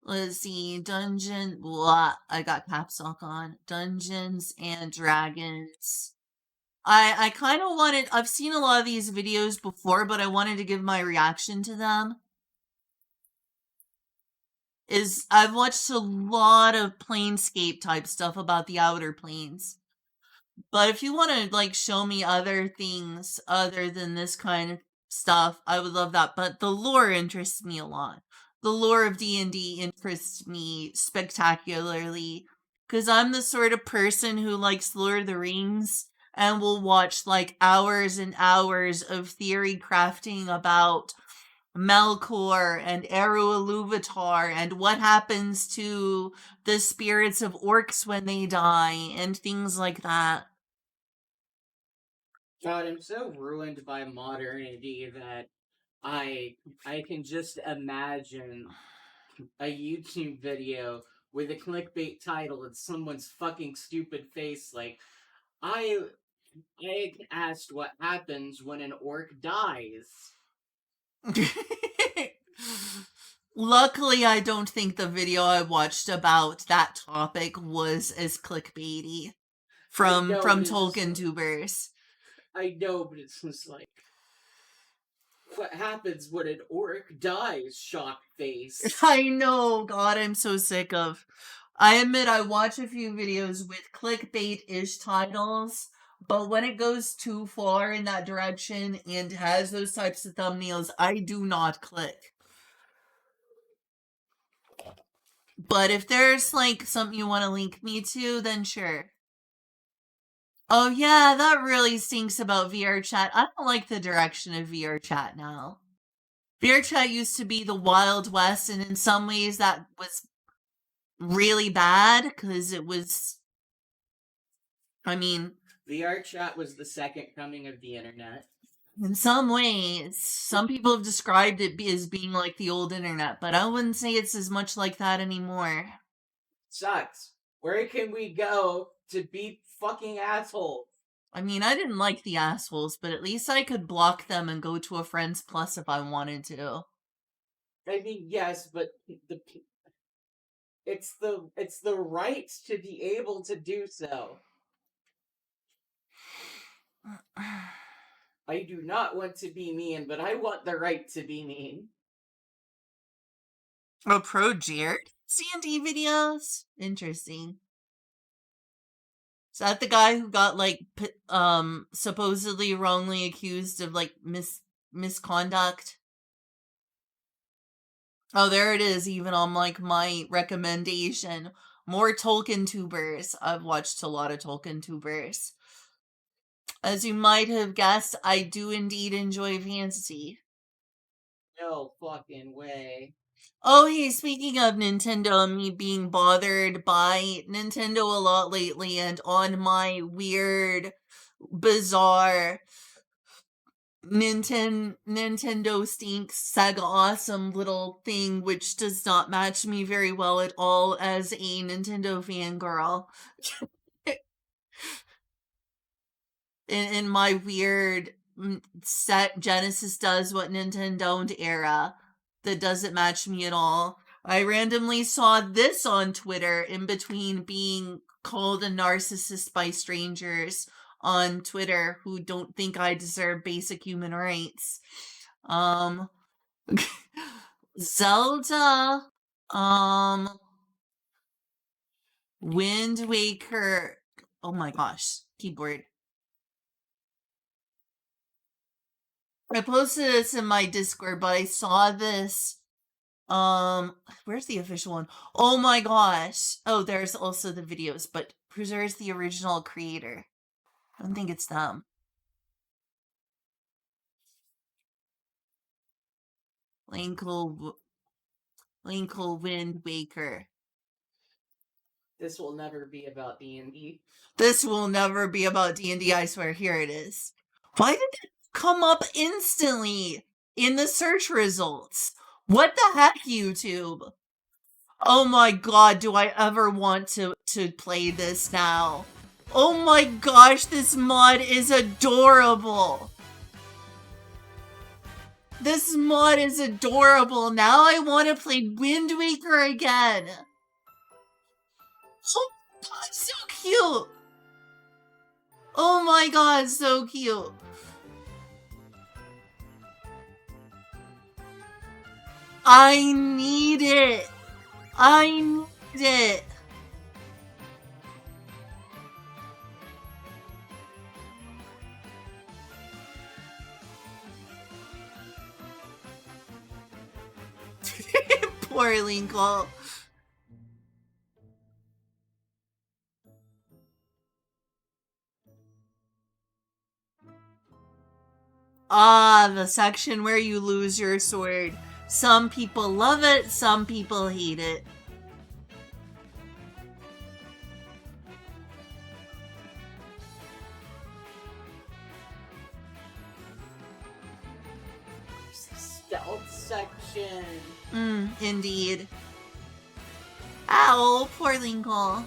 let's see, I got caps lock on. Dungeons and Dragons. I kind of I've seen a lot of these videos before, but I wanted to give my reaction to them. I've watched a lot of Planescape type stuff about the Outer Planes. But if you want to like show me other things other than this kind of stuff, I would love that. But the lore interests me a lot. The lore of D&D interests me spectacularly because I'm the sort of person who likes Lord of the Rings and will watch like hours and hours of theory crafting about Melkor and Eru Iluvatar and what happens to the spirits of orcs when they die and things like that. God, I'm so ruined by modernity that I can just imagine a YouTube video with a clickbait title and someone's fucking stupid face like, I asked what happens when an orc dies. Luckily, I don't think the video I watched about that topic was as clickbaity from Tolkien tubers. I know, but it's just like, what happens when an orc dies, shock face? I know, God, I'm so sick of. I admit I watch a few videos with clickbait-ish titles, but when it goes too far in that direction and has those types of thumbnails, I do not click. But if there's like something you want to link me to, then sure. Oh yeah, that really stinks about VR chat. I don't like the direction of VR chat now. VR chat used to be the Wild West, and in some ways that was really bad because it was. I mean, VR chat was the second coming of the internet. in some ways, some people have described it as being like the old internet, but I wouldn't say it's as much like that anymore. Sucks. Where can we go to beat fucking assholes? I mean, I didn't like the assholes, but at least I could block them and go to a friend's plus if I wanted to. I mean, yes, but it's the right to be able to do so. I do not want to be mean, but I want the right to be mean. Oh, Pro Jared? C&D videos? Interesting. Is that the guy who got, like, supposedly wrongly accused of, like, misconduct? Oh, there it is, even on, like, my recommendation. More Tolkien tubers. I've watched a lot of Tolkien tubers. As you might have guessed, I do indeed enjoy fantasy. No fucking way. Oh, hey, speaking of Nintendo and me being bothered by Nintendo a lot lately and on my weird, bizarre Nintendo stinks Sega awesome little thing, which does not match me very well at all as a Nintendo fangirl. in my weird set Genesis does what Nintendo don't era that doesn't match me at all. I randomly saw this on Twitter in between being called a narcissist by strangers on Twitter who don't think I deserve basic human rights. Zelda, Wind Waker. Oh my gosh, keyboard. I posted this in my Discord, but I saw this. Where's the official one? Oh my gosh. Oh, there's also the videos, but where's the original creator? I don't think it's them. Linkle Wind Waker. This will never be about D&D. This will never be about D&D, I swear. Here it is. Why did it come up instantly in the search results? What the heck, YouTube? Oh my god, do I ever want to play this now? Oh my gosh, this mod is adorable. This mod is adorable. Now I want to play Wind Waker again. Oh my god, so cute. Oh my god, so cute. I need it. I need it. Poor Linkle. Ah, the section where you lose your sword. Some people love it, some people hate it. Stealth section. Indeed. Ow, poor Linkle.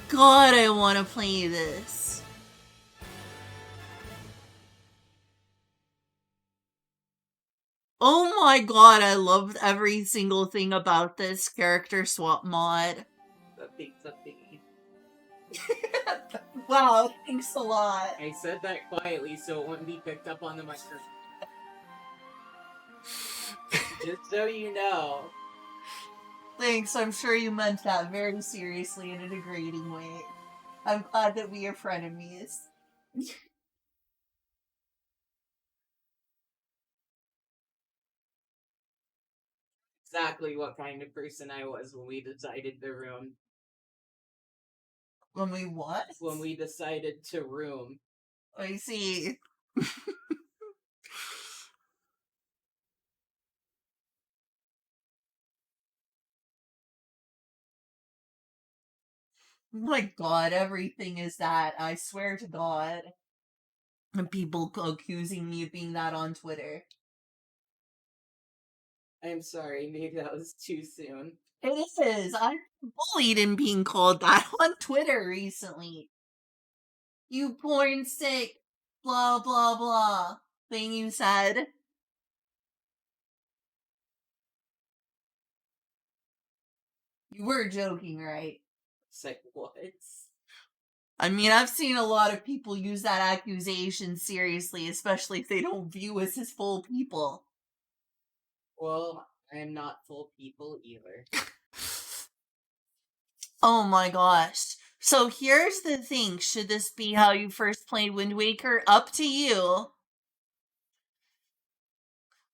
God, I want to play this. Oh my god, I loved every single thing about this character swap mod. Something. Wow, thanks a lot. I said that quietly so it wouldn't be picked up on the microphone. Just so you know. Thanks, I'm sure you meant that very seriously in a degrading way. I'm glad that we are frenemies. exactly what kind of person I was when we decided to room. When we what? When we decided to room. I see. My god, everything is that. I swear to God. And people accusing me of being that on Twitter. I'm sorry, maybe that was too soon. It is. I'm bullied in being called that on Twitter recently. You porn stick, blah blah blah thing you said. You were joking, right? It's like, what? I mean, I've seen a lot of people use that accusation seriously, especially if they don't view us as full people. Well, I am not full people either. Oh my gosh. So here's the thing. Should this be how you first played Wind Waker? Up to you.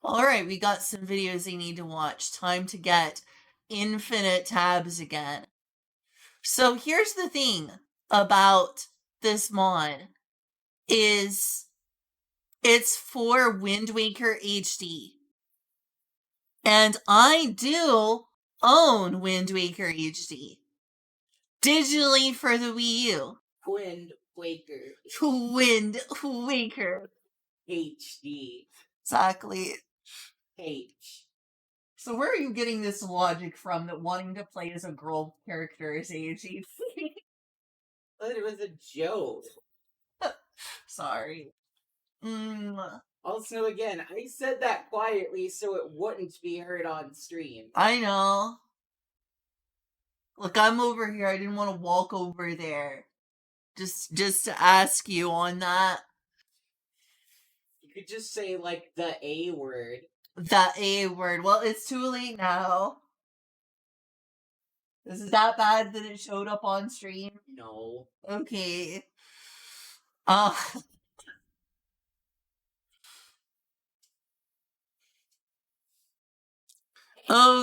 Alright, we got some videos you need to watch. Time to get infinite tabs again. So here's the thing about this mod is it's for Wind Waker HD. And I do own Wind Waker HD. Digitally for the Wii U. Wind Waker Wind Waker. HD. Exactly. H. So where are you getting this logic from that wanting to play as a girl character is AG? But it was a joke. Sorry. Also, again, I said that quietly so it wouldn't be heard on stream. I know. Look, I'm over here. I didn't want to walk over there. Just to ask you on that. You could just say, like, the A word. The A word. Well, it's too late now. Is it that bad that it showed up on stream? No. Okay. Oh,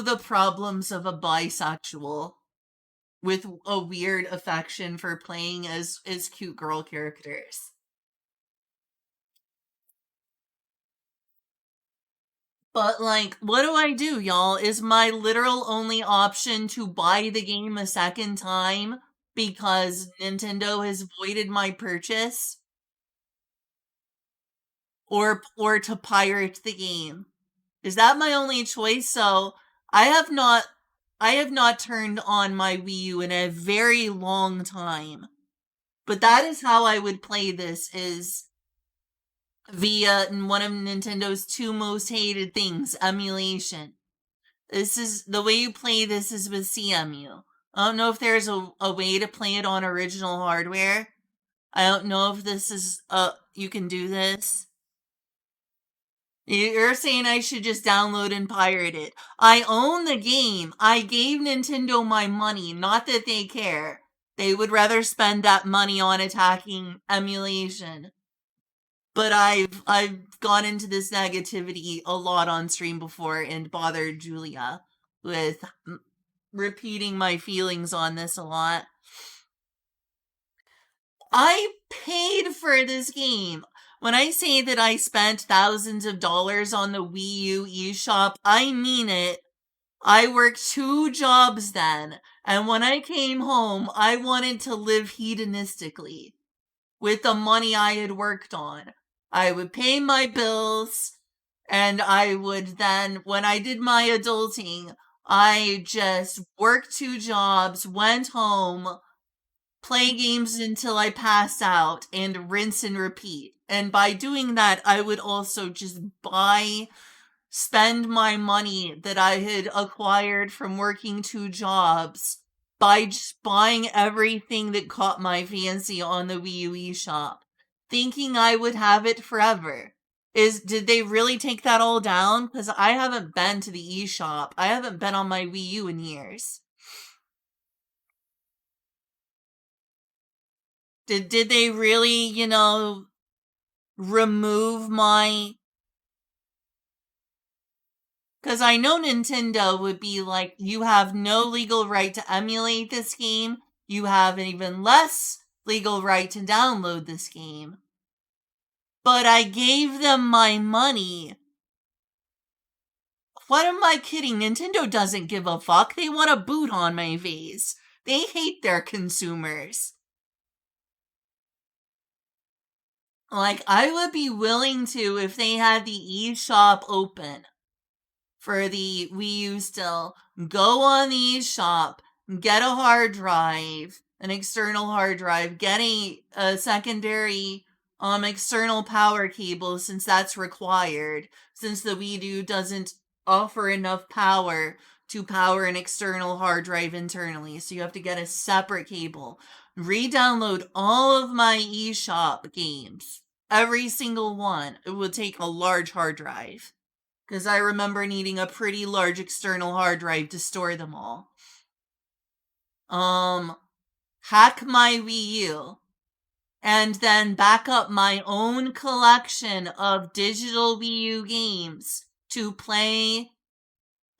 the problems of a bisexual with a weird affection for playing as cute girl characters. But, like, what do, y'all? Is my literal only option to buy the game a second time because Nintendo has voided my purchase? Or to pirate the game? Is that my only choice? So, I have not turned on my Wii U in a very long time. But that is how I would play this, is via one of Nintendo's two most hated things, emulation. This is, the way you play this is with CMU. I don't know if there's a way to play it on original hardware. I don't know if this is, you can do this. You're saying I should just download and pirate it. I own the game. I gave Nintendo my money, not that they care. They would rather spend that money on attacking emulation. But I've gone into this negativity a lot on stream before and bothered Julia with repeating my feelings on this a lot. I paid for this game. When I say that I spent thousands of dollars on the Wii U eShop, I mean it. I worked 2 jobs then, and when I came home, I wanted to live hedonistically with the money I had worked on. I would pay my bills, and I would then, when I did my adulting, I just worked 2 jobs, went home, play games until I passed out, and rinse and repeat. And by doing that, I would also just spend my money that I had acquired from working 2 jobs by just buying everything that caught my fancy on the Wii U eShop, thinking I would have it forever. Did they really take that all down? Because I haven't been to the eShop. I haven't been on my Wii U in years. Did they really, remove my Because I know Nintendo would be like, you have no legal right to emulate this game. You have an even less legal right to download this game. But I gave them my money. What am I kidding? Nintendo doesn't give a fuck. They want a boot on my face. They hate their consumers. Like, I would be willing to if they had the eShop open for the Wii U still. Go on the eShop, get a hard drive, an external hard drive, get a secondary external power cable since that's required, since the Wii U doesn't offer enough power to power an external hard drive internally, so you have to get a separate cable. Re-download all of my eShop games. Every single one. It would take a large hard drive. Because I remember needing a pretty large external hard drive to store them all. Hack my Wii U. And then back up my own collection of digital Wii U games to play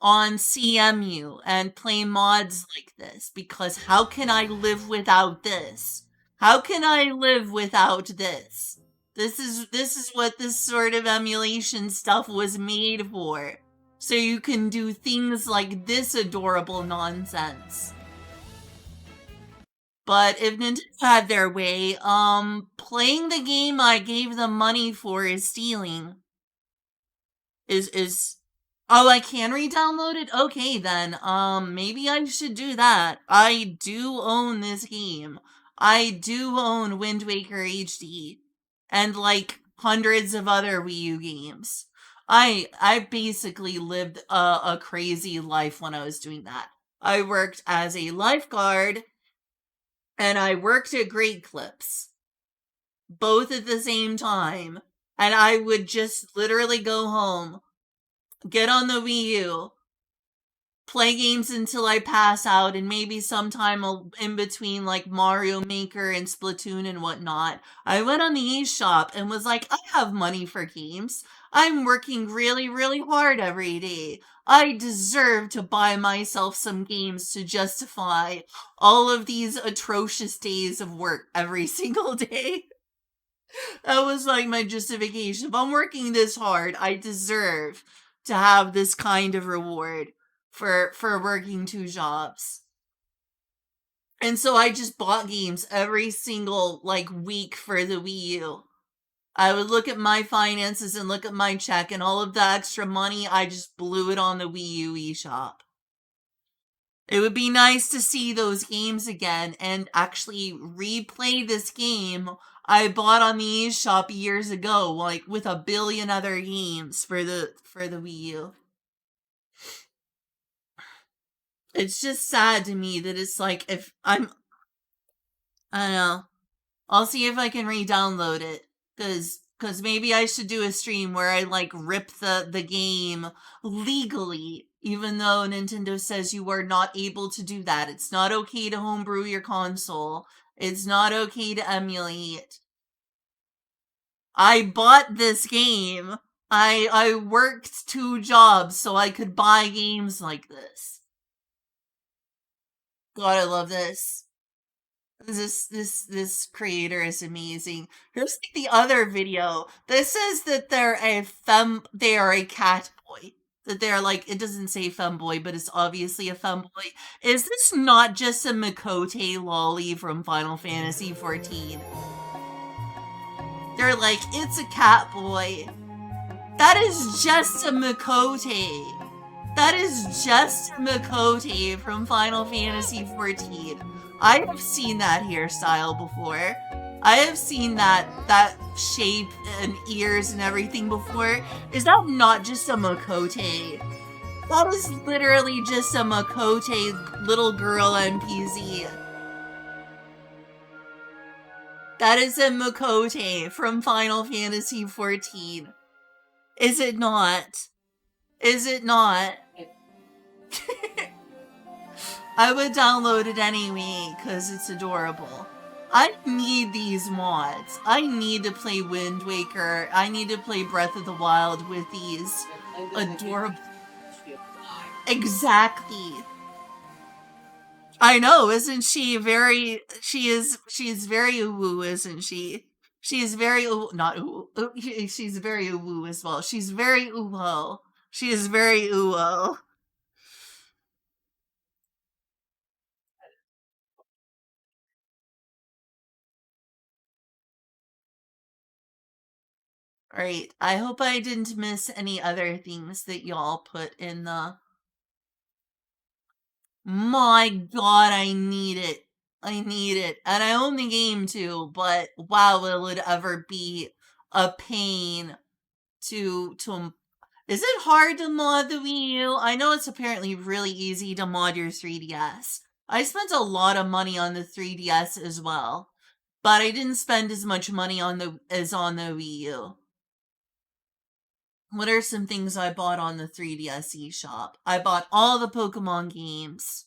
on CMU and play mods like this, because how can I live without this? How can I live without this? This is what this sort of emulation stuff was made for. So you can do things like this adorable nonsense. But if Nintendo had their way, playing the game I gave them money for is stealing. Oh, I can re-download it? Okay, then. Maybe I should do that. I do own this game. I do own Wind Waker HD. And, like, hundreds of other Wii U games. I basically lived a crazy life when I was doing that. I worked as a lifeguard, and I worked at Great Clips. Both at the same time. And I would just literally go home, get on the Wii U, play games until I pass out, and maybe sometime in between, like Mario Maker and Splatoon and whatnot, I went on the eShop and was like, I have money for games. I'm working really, really hard every day. I deserve to buy myself some games to justify all of these atrocious days of work every single day. That was like my justification. If I'm working this hard, I deserve to have this kind of reward for working 2 jobs. And so I just bought games every single week for the Wii U. I would look at my finances and look at my check, and all of the extra money, I just blew it on the Wii U eShop. It would be nice to see those games again and actually replay this game I bought on the eShop years ago, like with a billion other games for the Wii U. It's just sad to me that it's like, if I don't know. I'll see if I can re-download it, cause maybe I should do a stream where I rip the game legally, even though Nintendo says you are not able to do that. It's not okay to homebrew your console. It's not okay to emulate. I bought this game. I worked 2 jobs so I could buy games like this. God, I love this. This creator is amazing. Here's the other video. This says that they are a cat boy. That they're it doesn't say femboy, but it's obviously a femboy. Is this not just a Miqo'te lolly from Final Fantasy XIV? They're like, it's a cat boy. That is just a Miqo'te. That is just Miqo'te from Final Fantasy XIV. I have seen that hairstyle before. I have seen that shape and ears and everything before. Is that not just a Miqo'te? That is literally just a Miqo'te little girl NPC. That is a Miqo'te from Final Fantasy XIV. Is it not? Is it not? I would download it anyway, because it's adorable. I need these mods. I need to play Wind Waker. I need to play Breath of the Wild with these adorable... Exactly. I know, isn't she very? She's very uwu, isn't she? She's very not uwu. She's very uwu as well. She's very uwo. She is very uwo. Alright, I hope I didn't miss any other things that y'all put in the... My god, I need it. I need it. And I own the game too, but wow, will it ever be a pain to... Is it hard to mod the Wii U? I know it's apparently really easy to mod your 3DS. I spent a lot of money on the 3DS as well, but I didn't spend as much money on the Wii U. What are some things I bought on the 3DS eShop? I bought all the Pokemon games.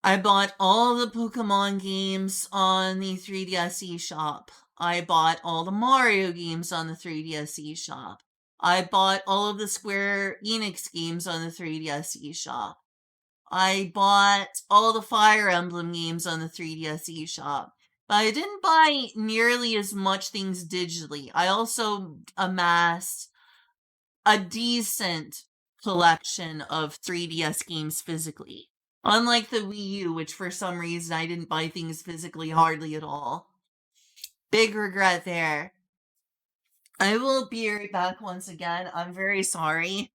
I bought all the Pokemon games on the 3DS eShop. I bought all the Mario games on the 3DS eShop. I bought all of the Square Enix games on the 3DS eShop. I bought all the Fire Emblem games on the 3DS eShop. But I didn't buy nearly as much things digitally. I also amassed a decent collection of 3DS games physically. Unlike the Wii U, which for some reason I didn't buy things physically hardly at all. Big regret there. I will be right back once again. I'm very sorry.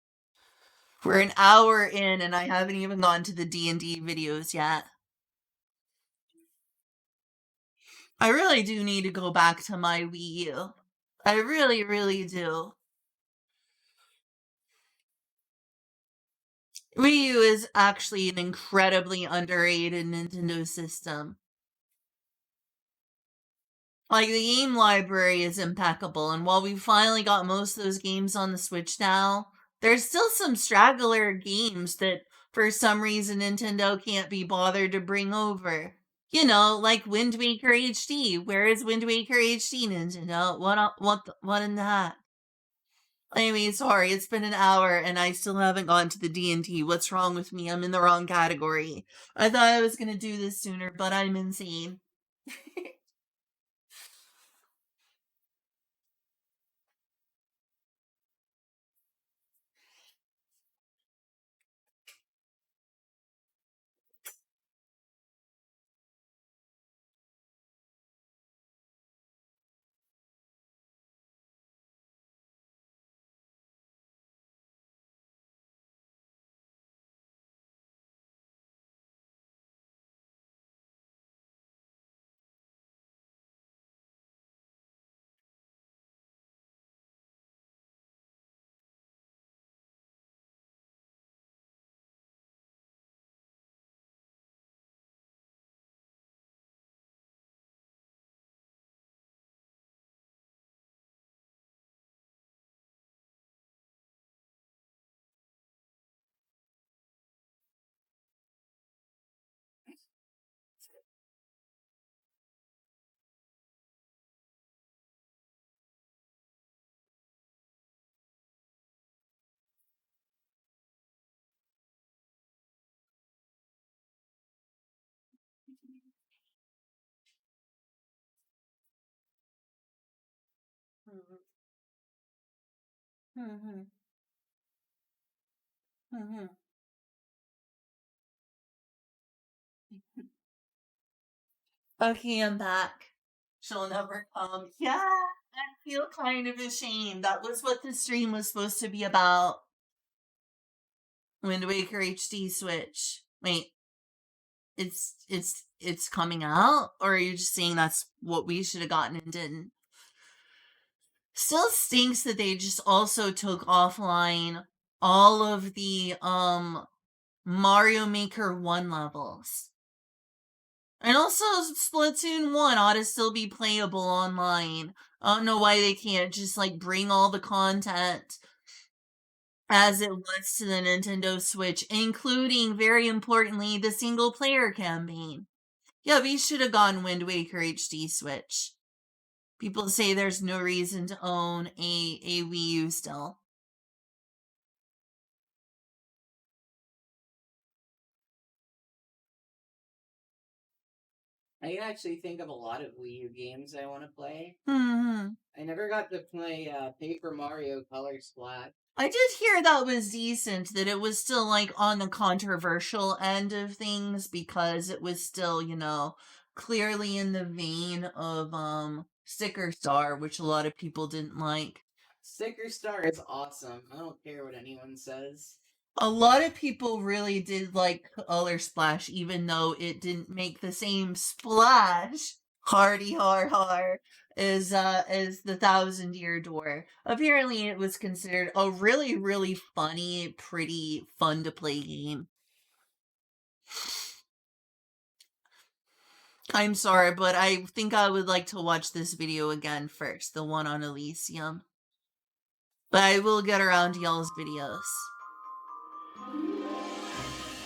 We're an hour in and I haven't even gotten to the D&D videos yet. I really do need to go back to my Wii U. I really, really do. Wii U is actually an incredibly underrated Nintendo system. Like, the game library is impeccable, and while we finally got most of those games on the Switch now, there's still some straggler games that, for some reason, Nintendo can't be bothered to bring over. You know, like Wind Waker HD. Where is Wind Waker HD, Nintendo? What in that? Anyway, sorry, it's been an hour and I still haven't gone to the D&T. What's wrong with me? I'm in the wrong category. I thought I was gonna do this sooner, but I'm insane. Okay, I'm back. She'll never come. Yeah, I feel kind of ashamed. That was what the stream was supposed to be about. Wind Waker HD Switch. Wait, it's coming out? Or are you just saying that's what we should have gotten and didn't? Still stinks that they just also took offline all of the Mario Maker 1 levels. And also Splatoon 1 ought to still be playable online. I don't know why they can't just like bring all the content as it was to the Nintendo Switch, including, very importantly, the single player campaign. Yeah, we should have gone Wind Waker HD Switch. People say there's no reason to own a Wii U still. I can actually think of a lot of Wii U games I want to play. Hmm. I never got to play Paper Mario Color Splash. I did hear that was decent, that it was still like on the controversial end of things because it was still, clearly in the vein of Sticker Star, which a lot of people didn't like. Sticker Star is awesome. I don't care what anyone says. A lot of people really did like Color Splash, even though it didn't make the same splash, hardy har, as the Thousand Year Door. Apparently, it was considered a really, really funny, pretty fun to play game. I'm sorry, but I think I would like to watch this video again first, the one on Elysium. But I will get around to y'all's videos.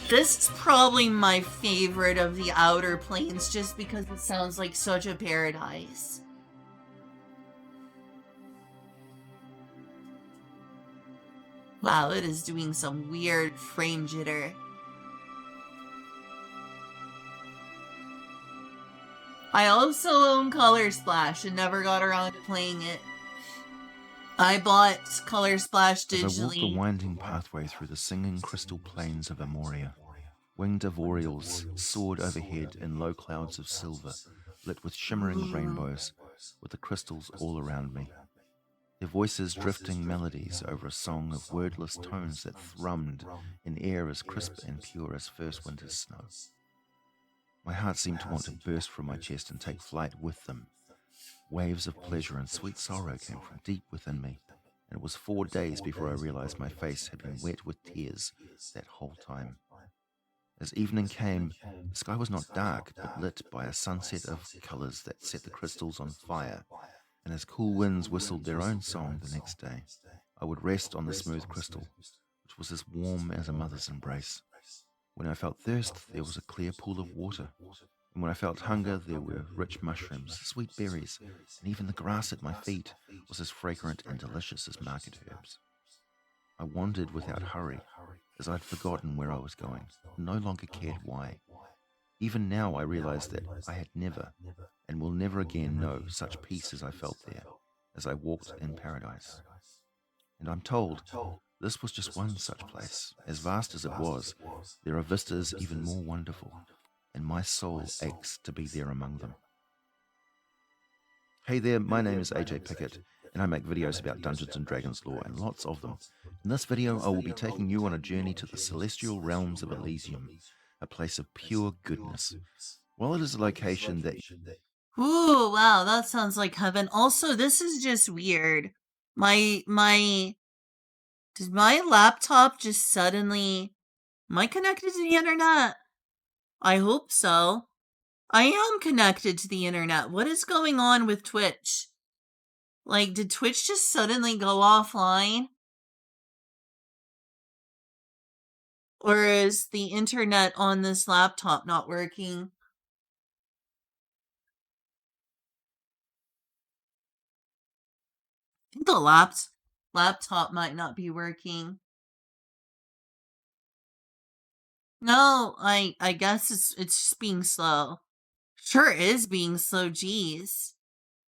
This is probably my favorite of the Outer Planes just because it sounds like such a paradise. Wow, it is doing some weird frame jitter. I also own Color Splash and never got around to playing it. I bought Color Splash digitally. As I walked the winding pathway through the singing crystal plains of Amoria, winged Avorials soared overhead in low clouds of silver, lit with shimmering rainbows, with the crystals all around me. Their voices drifting melodies over a song of wordless tones that thrummed in air as crisp and pure as first winter's snow. My heart seemed to want to burst from my chest and take flight with them. Waves of pleasure and sweet sorrow came from deep within me, and it was 4 days before I realized my face had been wet with tears that whole time. As evening came, the sky was not dark, but lit by a sunset of colors that set the crystals on fire, and as cool winds whistled their own song the next day, I would rest on the smooth crystal, which was as warm as a mother's embrace. When I felt thirst, there was a clear pool of water, and when I felt hunger, there were rich mushrooms, sweet berries, and even the grass at my feet was as fragrant and delicious as market herbs. I wandered without hurry, as I'd forgotten where I was going, and no longer cared why. Even now I realized that I had never, and will never again know such peace as I felt there, as I walked in paradise. And I'm told this was just one such place. As vast as it was, there are vistas even more wonderful, and my soul aches to be there among them. Hey there, my name is AJ Pickett, and I make videos about Dungeons & Dragons lore, and lots of them. In this video, I will be taking you on a journey to the celestial realms of Elysium, a place of pure goodness. While it is a location that... Ooh, wow, that sounds like heaven. Also, this is just weird. Did my laptop just suddenly... Am I connected to the internet? I hope so. I am connected to the internet. What is going on with Twitch? Like, did Twitch just suddenly go offline? Or is the internet on this laptop not working? I think the laptop might not be working. No, I guess it's just being slow. Sure is being slow, geez.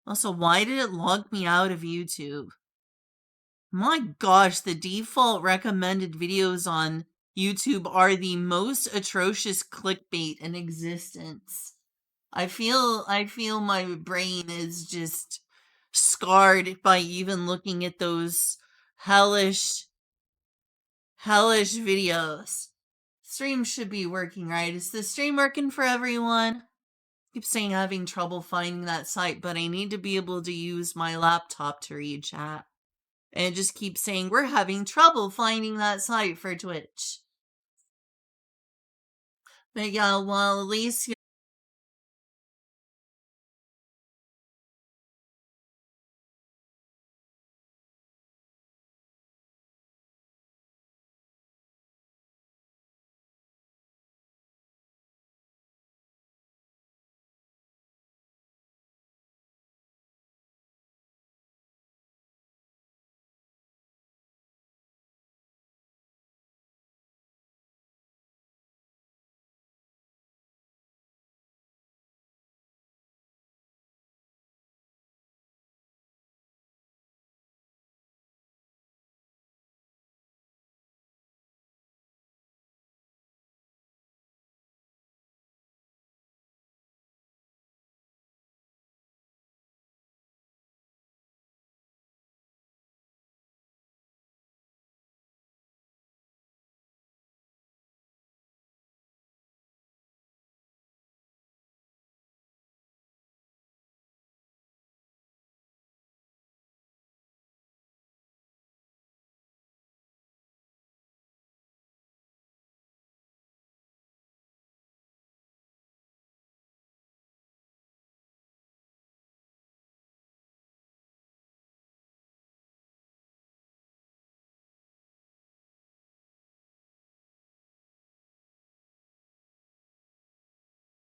Also, why did it log me out of YouTube? My gosh, the default recommended videos on YouTube are the most atrocious clickbait in existence. I feel my brain is just scarred by even looking at those hellish videos. Stream should be working, right? Is the stream working for everyone? I keep saying having trouble finding that site, but I need to be able to use my laptop to read chat. And it just keeps saying we're having trouble finding that site for Twitch. But yeah, while Elysium